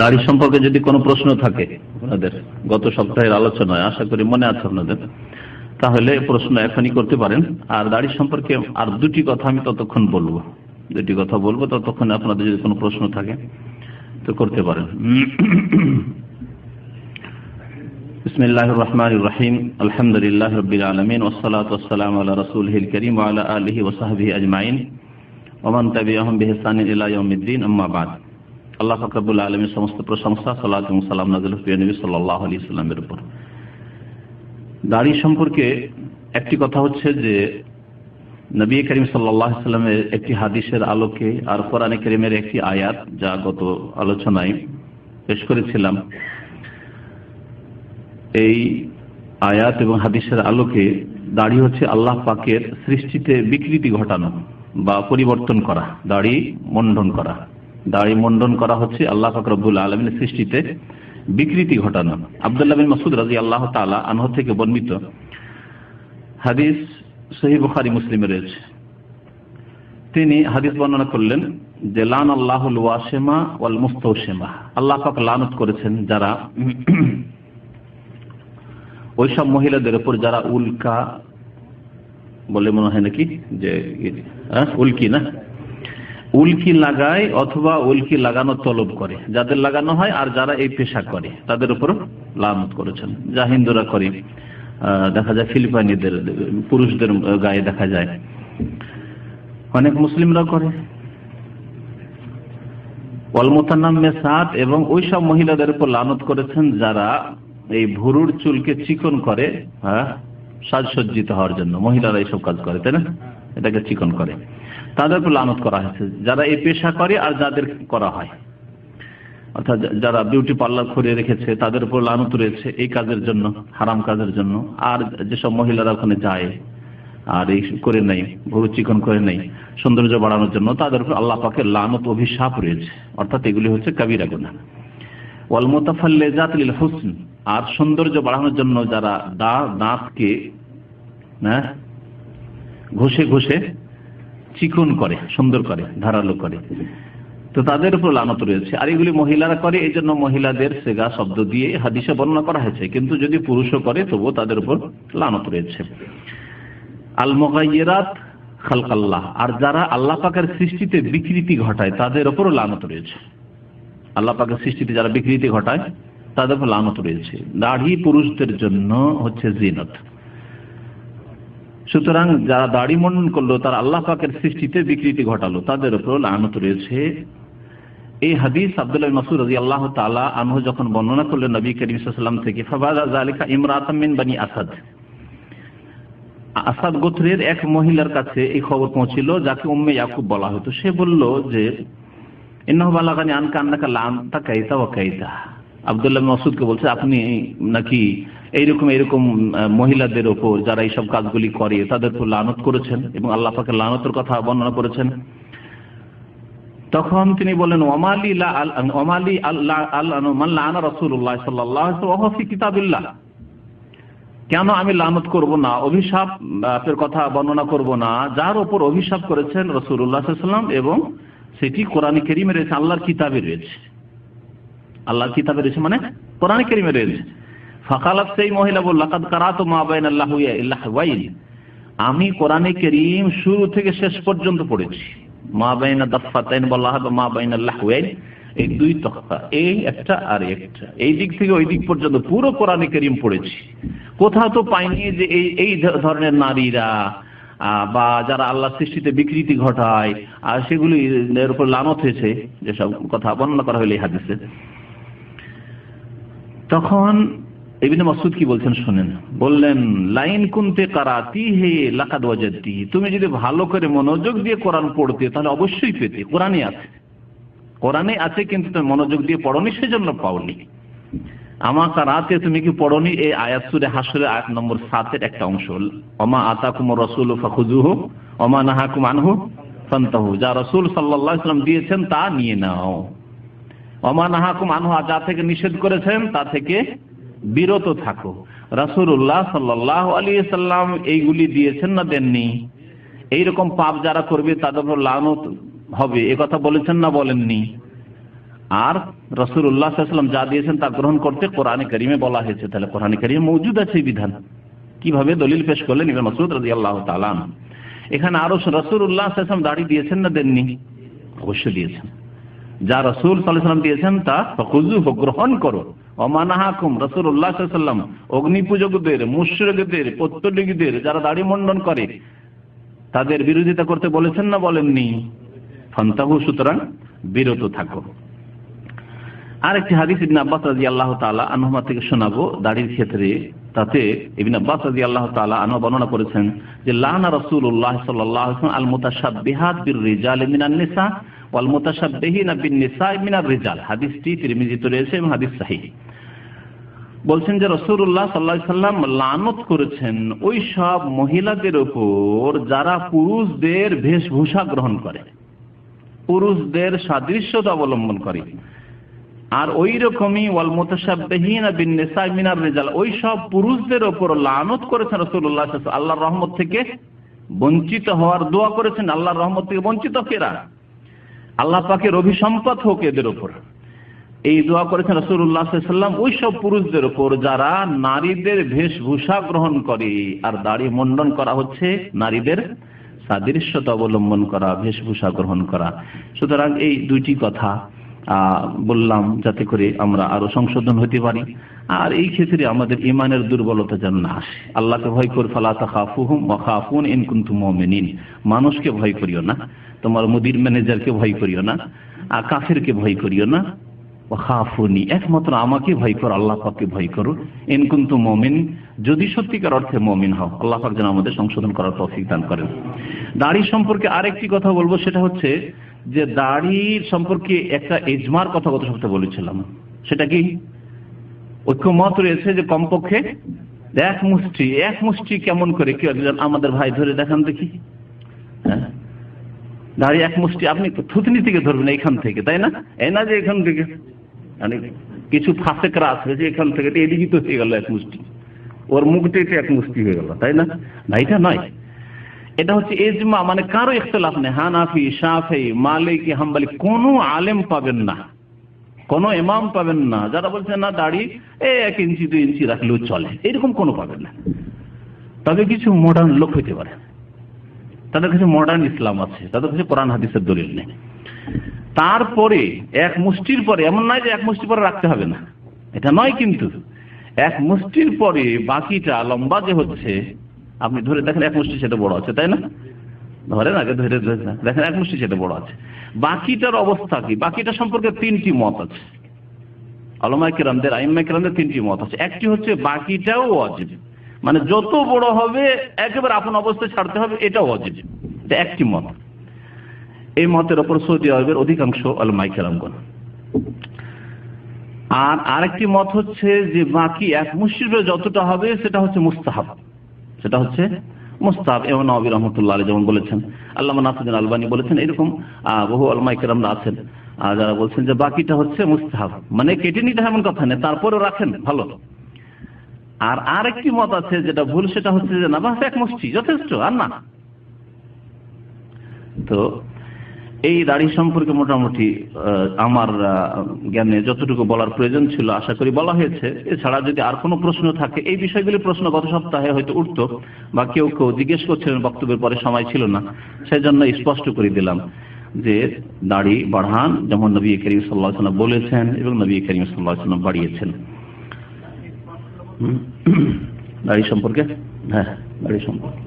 দাড়ি সম্পর্কে যদি কোনো প্রশ্ন থাকে আপনাদের, গত সপ্তাহের আলোচনায় আশা করি মনে আছে আপনাদের, তাহলে প্রশ্ন এখনই করতে পারেন। আর দাড়ি সম্পর্কে আর 2টি কথা আমি ততক্ষণ বলবো, 2টি কথা বলবো, ততক্ষণ আপনাদের যদি কোনো প্রশ্ন থাকে তো করতে পারেন। বিসমিল্লাহির রহমানির রহিম, আলহামদুলিল্লাহি রাব্বিল আলামিন, ওয়াসসালাতু ওয়াসসালামু আলা রাসূলিহিল কারীম ওয়া আলা আলিহি ওয়া সাহবিহি আজমাইন ওয়া মান তাবিআহুম বিইহসানিন ইলা ইয়াউমিদ্দিন, আম্মা বাদ। আল্লাহ পাক রব্বুল আলামিনের সমস্ত প্রশংসা, সালাত এবং সালাম নাযিল হোক প্রিয় নবী সাল্লাল্লাহু আলাইহি সাল্লামের উপর। দাড়ি সম্পর্কে একটি কথা হচ্ছে যে নবী করিম সাল্লাল্লাহু আলাইহি সাল্লামের একটি হাদিসের আলোকে আর কোরআনে কারীমের একটি আয়াত, যা গত আলোচনায় পেশ করেছিলাম, এই আয়াত এবং হাদিসের আলোকে দাড়ি হচ্ছে আল্লাহ পাকের সৃষ্টিতে বিকৃতি ঘটানো বা পরিবর্তন করা, দাড়ি মন্ডন করা। দাড়ি মন্ডন করা হচ্ছে আল্লাহ পাক রব্বুল আলামিনের সৃষ্টিতে বিকৃতি ঘটানো। আব্দুল্লাহ বিন মাসউদ রাদিয়াল্লাহু তাআলা আনহু থেকে বর্ণিত হাদিস সহিহ বুখারী মুসলিমে রয়েছে। তিনি হাদিস বর্ণনা করলেন যে লানাল্লাহুল ওয়াসিমা ওয়াল মুস্তাওসিমা, আল্লাহ পাক লানত করেছেন যারা ওইসব মহিলাদের উপর যারা উল্কা বলে মনে হয় নাকি, যে উল্কি না, উল্কি লাগায় অথবা উল্কি লাগানো তলব করে, যাদের লাগানো হয় আর যারা এই পেশা করে তাদের উপর লানত করেছেন। যা হিন্দুরা করে, দেখা যায় ফিলিপাইনিদের পুরুষদের গায়ে দেখা যায়, অনেক মুসলিমরা করে। ওয়াল মুতানাম্মিসাত, এবং ওই সব মহিলাদের উপর লানত করেছেন যারা এই ভুরুর চুলকে চিকন করে, সাজসজ্জিত হওয়ার জন্য মহিলারা এইসব কাজ করে, তাই না, এটাকে চিকন করে, তাদের উপর লানত করা হয়েছে। যারা এই পেশা করে আর যাদের করা হয়, অর্থাৎ যারা বিউটি পার্লার খুলে রেখেছে তাদের উপর লানত রয়েছে এই কাজের জন্য, হারাম কাজের জন্য। আর যেসব মহিলারা ওখানে যায় আর এই করে নেই, ভুরু চিকন করে নেই সৌন্দর্য বাড়ানোর জন্য, তাদের উপর আল্লাহ পাকের লানত অভিশাপ রয়েছে, অর্থাৎ এগুলি হচ্ছে কাবিরা গুনাহ। ওয়াল মুতাফাল্লিজাত লিল হুসন, আর সৌন্দর্য বাড়ানোর জন্য যারা দাঁতকে ঘষে ঘষে চিকন করে, সুন্দর করে, ধারালো করে, তো তাদের উপর লানত রয়েছে। আর এগুলি মহিলারা করে, এই জন্য মহিলাদের সেগা শব্দ দিয়ে হাদিসে বর্ণনা করা হয়েছে, কিন্তু যদি পুরুষও করে তবুও তাদের উপর লানত রয়েছে। আল মুগায়্যিরাত খালকাল্লাহ, আর যারা আল্লাহ পাকের সৃষ্টিতে বিকৃতি ঘটায় তাদের উপরও লানত রয়েছে। আল্লাহ পাকের সৃষ্টিতে যারা বিকৃতি ঘটায় তাদের উপর লানত রয়েছে। দাড়ি পুরুষদের জন্য হচ্ছে জিনত, সুতরাং যারা দাড়ি মুন্ডন করলো তারা আল্লাহ পাকের সৃষ্টিতে বিকৃতি ঘটালো, তাদের উপর লানত রয়েছে। এই হাদিস আব্দুল্লাহ ইবনে মাসউদ রাদিয়াল্লাহু তাআলা আনহু যখন বর্ণনা করলেন নবী করিম সাল্লাল্লাহু আলাইহি ওয়াসাল্লাম থেকে, ফাবাদা যালিকা ইমরাতাম মিন বনি আসাদ, আসাদ গোত্রের এক মহিলার কাছে এই খবর পৌঁছিল যাকে উম্মে ইয়াকুব বলা হতো। সে বলল যে ইন্নাহু বালাগানি আনকা আন্নাকা লানতা কাইতা ওয়া কাইতা, আব্দুল্লাহ ইবনে মাসউদকে বলছে আপনি নাকি এইরকম মহিলাদের ওপর যারা এইসব কাজগুলি করে তাদের উপর লানত করেছেন এবং আল্লাহ পাকের লানতের কথা বর্ণনা করেছেন। তখন তিনি বলেন ওমালি মান লানা রাসূলুল্লাহ সাল্লাল্লাহু আলাইহি ওয়া সাল্লাম ফি কিতাবিল্লাহ, কেন আমি লানত করব না, অভিশাপের কথা বর্ণনা করব না যার উপর অভিশাপ করেছেন রাসূলুল্লাহ সাল্লাল্লাহু আলাইহি ওয়াসাল্লাম, এবং সেটি কোরআনে কারীমে রয়েছে, আল্লাহর কিতাবে রয়েছে। আল্লাহর কিতাবে রয়েছে মানে কোরআনে কারীমে রয়েছে। ফাকালাত, সেই মহিলা বলল, লাকাদ কারাতু মা বাইনা লাহওয়া ইল্লা হাওয়াইল, আমি কোরআনে কারীম শুরু থেকে শেষ পর্যন্ত পড়েছি। মা বাইনা দাফাতাইন বলা হয়, মা বাইনা লাহওয়াইল, এই দুই তখতা, এই একটা আর একটা, এই দিক থেকে ওই দিক পর্যন্ত পুরো কোরআনে কারীম পড়েছি। কোথাও তো পাইনি যে এই ধরনের নারীরা বা যারা আল্লাহ সৃষ্টিতে বিকৃতি ঘটায় আর সেগুলি এর উপর লানত হয়েছে, যেসব কথা বর্ণনা করা হলো এই হাদিসে। তখন ইবনে মাসউদ কি বলছেন শুনেন, বললেন লাইন কুনতে কারাতিহি লাকাদ ওয়াজাদতি, তুমি যদি ভালো করে মনোযোগ দিয়ে কোরআন পড়তে তাহলে অবশ্যই পেতে, কোরআনে আছে কিন্তু তুমি মনোযোগ দিয়ে পড়নি সেজন্য পাওনি। আমা কারাতে, তুমি কি পড়নি, এই আয়াত সূরা হাশরের আয়াত নম্বর 7 এর একটা অংশ, ওমা আতাকুমুর রাসূলু ফাখুযুহু ওমা নাহাকুম আনহু ফান্তাহু, যা রাসূল সাল্লাল্লাহু আলাইহি ওয়াসাল্লাম দিয়েছেন তা নিয়ে নাও, ওমা নাহাকুম আনহু, যা থেকে নিষেধ করেছেন তা থেকে বিরত থাকো। রাসূলুল্লাহ সাল্লাল্লাহু আলাইহি ওয়াসাল্লাম এইগুলি দিয়েছেন না দেননি? এইরকম পাপ যারা করবে তাদের উপর লানত হবে, এ কথা বলেছেন না বলেননি? আর রাসূলুল্লাহ সাল্লাল্লাহু আলাইহি ওয়াসাল্লাম যা দিয়েছেন তা গ্রহণ করতে কোরআনে কারীমে বলা হয়েছে, তাহলে কোরআনে কারীমে মওজুদ আছে এই বিধান। কিভাবে দলিল পেশ করলেন ইবনে মাসউদ রাদিয়াল্লাহু তাআলা। এখানে আরো রাসূলুল্লাহ সাল্লাল্লাহু আলাইহি ওয়াসাল্লাম দাড়ি দিয়েছেন না দেননি? অবশ্যই দিয়েছেন। যা রাসূল সাল্লাল্লাহু আলাইহি ওয়াসাল্লাম দিয়েছেন তা ফাখুযুহু, গ্রহণ করো। ওমানাহাকুম, রাসূলুল্লাহ সাল্লাল্লাহু আলাইহি ওয়াসাল্লাম অগ্নি পূজকদের, মুশরিকদের, পৌত্তলিকদের যারা দাড়ি মুন্ডন করে তাদের বিরোধিতা করতে বলেছেন না বলেননি? ফান্তাহু, সুতরাং বিরত থাকো। আরেকটি হাদিস ইবনে আব্বাস রাদিয়াল্লাহু তাআলা আনহুমা থেকে শোনাবো দাড়ির ক্ষেত্রে। তাতে ইবনে আব্বাস রাদিয়াল্লাহু তাআলা আনহু বর্ণনা করেছেন যে লানা রাসূলুল্লাহ সাল্লাল্লাহু আলাইহি ওয়াসাল্লাম আল মুতাশাব্বিহাত বির রিজালি মিনান নিসা ওয়াল মুতাশাব্বিহিনা বিন নিসা মিনার রিজাল। হাদিসটি তিরমিজিতে রয়েছে এবং হাদিস সহিহ। বলছেন যে রাসূলুল্লাহ সাল্লাল্লাহু আলাইহি ওয়াসাল্লাম লানত করেছেন ওই সব মহিলাদের উপর যারা পুরুষদের বেশভূষা গ্রহণ করে, পুরুষদের সাদৃশ্যতা অবলম্বন করে। আর ওই রকমই ওয়াল মুতাশাব্বিহিনা বিন নিসা মিনার রিজাল, ওই সব পুরুষদের উপর লানত করেছেন রাসূলুল্লাহ সাল্লাল্লাহু আলাইহি ওয়াসাল্লাম, আল্লাহর রহমত থেকে বঞ্চিত হওয়ার দোয়া করেছেন। আল্লাহর রহমত থেকে বঞ্চিত কেরা? আল্লাহ পাকের অভিসম্পাত হোক এদের উপর, এই দোয়া করেছেন রাসূলুল্লাহ সাল্লাল্লাহু আলাইহি ওয়াসাল্লাম ওই সব পুরুষদের উপর যারা নারীদের বেশভূষা গ্রহণ করে। আর দাড়ি মুন্ডন করা হচ্ছে নারীদের সাদৃশ্যতা অবলম্বন করা, বেশভূষা গ্রহণ করা। সুতরাং এই দুইটি কথা বললাম যাতে করে আমরা আরো সংশোধন হতে পারি। আর এই ক্ষেত্রে আমাদের ইমানের দুর্বলতা যেন না আসে। আল্লাহকে ভয় কর, ফালা তাখাফুহুম ওয়া খাফুন ইন কুনতুম মুমিনিন। মানুষকে ভয় করিও না, তোমার মুদির ম্যানেজারকে ভয় করিও না, আর কাফেরকে ভয় করিও না, খাফুনি, একমাত্র আমাকে ভয় করো, আল্লাহ পাককে ভয় করো, ইন কুনতুম মুমিন, যদি সত্যিকার অর্থে মুমিন হও। আল্লাহ পাক যেন আমাদের সংশোধন করার তৌফিক দান করেন। দাড়ি সম্পর্কে আরেকটি কথা বলবো, সেটা হচ্ছে যে দাড়ির সম্পর্কে একটা ইজমার কথা গত সপ্তাহে বলেছিলাম। সেটা কি? ঐক্যমত রয়েছে যে কমপক্ষে এক মুষ্টি কেমন করে, কি একজন আমাদের ভাই ধরে দেখান দেখি, হ্যাঁ দাড়ি এক মুষ্টি, আপনি থুতনি থেকে ধরবেন এইখান থেকে, তাই না? এই না যে এখান থেকে, মানে কিছু ফাঁসেকরা আছে যে এখান থেকে এদিকে তো হয়ে গেল এক মুষ্টি, ওর মুখটা এক মুষ্টি হয়ে গেল, তাই না? এটা নয়, এটা হচ্ছে ইজমা, মানে কারো ইখতিলাফ নেই। হানাফি, শাফি, মালিকি, হাম্বলি কোনো আলেম পাবেন না, কোনো ইমাম পাবেন না যারা বলছেন না দাড়ি 1 ইঞ্চি 2 ইঞ্চি রাখলেও চলে, এরকম কোনো পাবেন না। তবে কিছু মডার্ন লোক হইতে পারে, তাদের কাছে মডার্ন ইসলাম আছে, তাদের কাছে কোরআন হাদিসের দলিল নেই। তারপরে এক মুষ্টির পরে, এমন নয় যে এক মুষ্টি পরে রাখতে হবে না, এটা নয়, কিন্তু এক মুষ্টির পরে বাকিটা লম্বা যে হচ্ছে, আপনি ধরে দেখেন এক মুষ্টি সেটা বড় আছে, তাই না? ধরেন আগে ধরে দেখেন এক মুষ্টি সেটা বড় আছে, বাকিটার অবস্থা কি? বাকিটা সম্পর্কে 3টি মত আছে উলামায়ে কেরামদের, আইম্মায়ে কেরামদের 3টি মত আছে। একটি হচ্ছে বাকিটাও ওয়াজিব, মানে যত বড় হবে একেবারে আপন অবস্থায় ছাড়তে হবে, এটাও ওয়াজিব, এটা একটি মত। এই মতের উপর সৌদি আরবের অধিকাংশ উলামায়ে কেরামগণ। আর আরেকটি মত হচ্ছে যে বাকি এক মুষ্টির যতটা হবে সেটা হচ্ছে মুস্তাহাব, সেটা হচ্ছে মুস্তাহাব। ইমাম নববী রাহমাতুল্লাহ আলাইহি যেমন বলেছেন, আল্লামা নাসিরুদ্দিন আলবানী বলেছেন, এরকম বহু উলামায়ে কেরামরা আছেন যারা বলছেন যে বাকিটা হচ্ছে মুস্তাহাব, মানে কেটে নিতে এমন কথা নেই, তারপরে রাখেন ভালো। আর আরেকটি মত আছে যেটা ভুল, সেটা হচ্ছে যে না বাস এক মুষ্টি যথেষ্ট, আর না। তো এই দাড়ি সম্পর্কে মোটামুটি আমার জ্ঞানে যতটুকু বলার প্রয়োজন ছিল আশা করি বলা হয়েছে। এছাড়া যদি আর কোনো প্রশ্ন থাকে, এই বিষয়গুলি প্রশ্ন গত সপ্তাহে হয়তো উঠতো বা কেউ কেউ জিজ্ঞেস করছিলেন, বক্তব্যের পরে সময় ছিল না, সেজন্য স্পষ্ট করে দিলাম যে দাড়ি বাড়ান, যেমন নবী করিম সাল্লাল্লাহু আলাইহি ওয়াসাল্লাম বলেছেন এবং নবী করিম সাল্লাল্লাহু আলাইহি ওয়াসাল্লাম বাড়িয়েছেন। দাড়ি সম্পর্কে, হ্যাঁ দাড়ি সম্পর্কে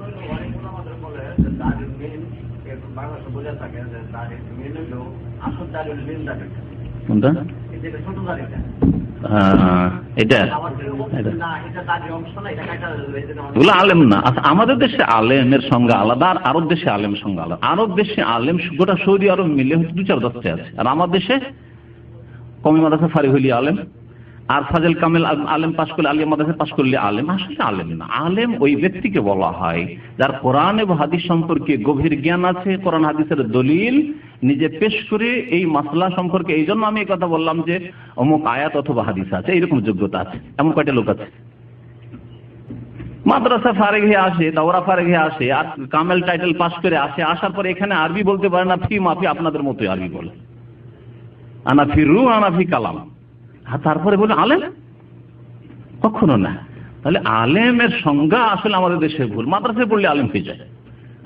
কোনটা? এটা আলেম না। আচ্ছা, আমাদের দেশে আলেমের সংজ্ঞা আলাদা, আর আরব দেশে আলেম সংজ্ঞা আলাদা। আরব দেশে আলেম গোটা সৌদি আরব মিলে হচ্ছে 2-4-10টা আছে, আর আমার দেশে কওমি মাদ্রাসা ফারিগ হইলে আলেম, আর ফাজল কামেল আলেম পাশ করলে, আলিয়া মাদ্রাসা পাশ করলে আলেম। আসলে আলেম না, আলেম ওই ব্যক্তিকে বলা হয় যার কোরআন এবং হাদিস সম্পর্কে গভীর জ্ঞান আছে, কোরআন হাদিসের দলিল নিজে পেশ করে এই মাসলা সম্পর্কে। এই জন্য আমি এই কথা বললাম যে অমুক আয়াত অথবা হাদিস আছে, এইরকম যোগ্যতা আছে। এমন কয়টা লোক আছে মাদ্রাসা ফারেগ হয়ে আসে, দাওরা ফারেগ হয়ে আসে, আর কামেল টাইটেল পাশ করে আসে, আসার পরে এখানে আরবি বলতে পারে না, ফি মাফি আপনাদের মতোই আরবি বলে, আনা ফি রু আনা ফি কালাম, তারপরে বলে আলেম? কখনো না। তাহলে আলেমের সংজ্ঞা আসলে আমাদের দেশে ভুল। মাদ্রাসায় পড়লে আলেম হয়ে যায়,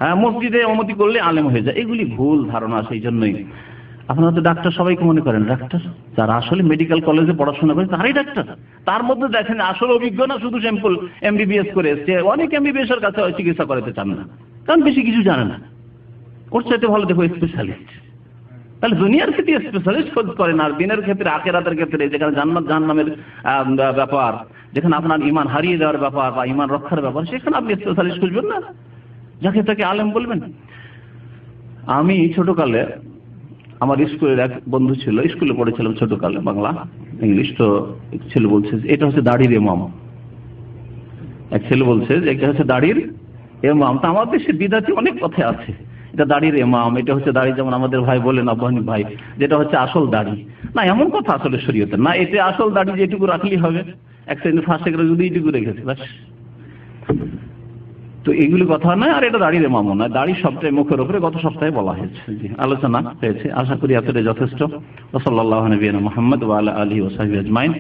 হ্যাঁ মসজিদে অমতি করলে আলেম হয়ে যায়, এগুলি ভুল ধারণা। সেই জন্যই আপনারা তো ডাক্তার সবাইকে মনে করেন ডাক্তার, যারা আসলে মেডিকেল কলেজে পড়াশোনা করে তারাই ডাক্তার। তার মধ্যে দেখেন আসলে অভিজ্ঞ না, শুধু স্যাম্পল এমবিবিএস করে এসছে। অনেক এমবিবিএস এর কাছে চিকিৎসা করাতে চান না, কারণ বেশি কিছু জানে না। ওর চাইতে ভালো দেখো স্পেশালিস্ট। তাহলে দুনিয়ার ক্ষেত্রে স্পেশালিস্ট খোঁজ করেন, আর দিনের ক্ষেত্রে, আখিরাতের ক্ষেত্রে, যেখানে জান্নাত জাহান্নামের ব্যাপার, যেখানে আপনার ঈমান হারিয়ে যাওয়ার ব্যাপার বা ঈমান রক্ষার ব্যাপার, সেখানে আপনি স্পেশালিস্ট খুঁজবেন না, যাকে তাকে আলেম বলবেন। আমি ছোটকালে আমার স্কুলের এক বন্ধু ছিল, স্কুলে পড়েছিলাম ছোটকালে, বাংলা ইংলিশ। তো এক ছেলে বলছে এটা হচ্ছে দাড়ির ইমাম। এক ছেলে বলছে যে এটা হচ্ছে দাড়ির ইমাম। তো আমার দেশে বিদাতি অনেক কথা আছে, এটা দাড়ির ইমাম, এটা হচ্ছে দাড়ি, যেমন আমাদের ভাই বলেন আব্বানি ভাই, যেটা হচ্ছে আসল দাড়ি না। এমন কথা আসলে শরীয়তে না, এটা আসল দাড়ি যেটুকু রাখলেই হবে। এক শ্রেণীর ফাঁসে গেলে যদি এইটুকু রেখেছে ব্যাস। তো এইগুলি কথা নয়, আর এটা দাড়ির ইমামও নয়। দাড়ি সবটাই মুখের উপরে গত সপ্তাহে বলা হয়েছে, আলোচনা হয়েছে। আশা করি এতটাই যথেষ্ট। ওয়া সাল্লাল্লাহু আলা নবিয়িনা মুহাম্মদ ওয়া আলা আলিহি ওয়া সাহবিহি আজমাইন।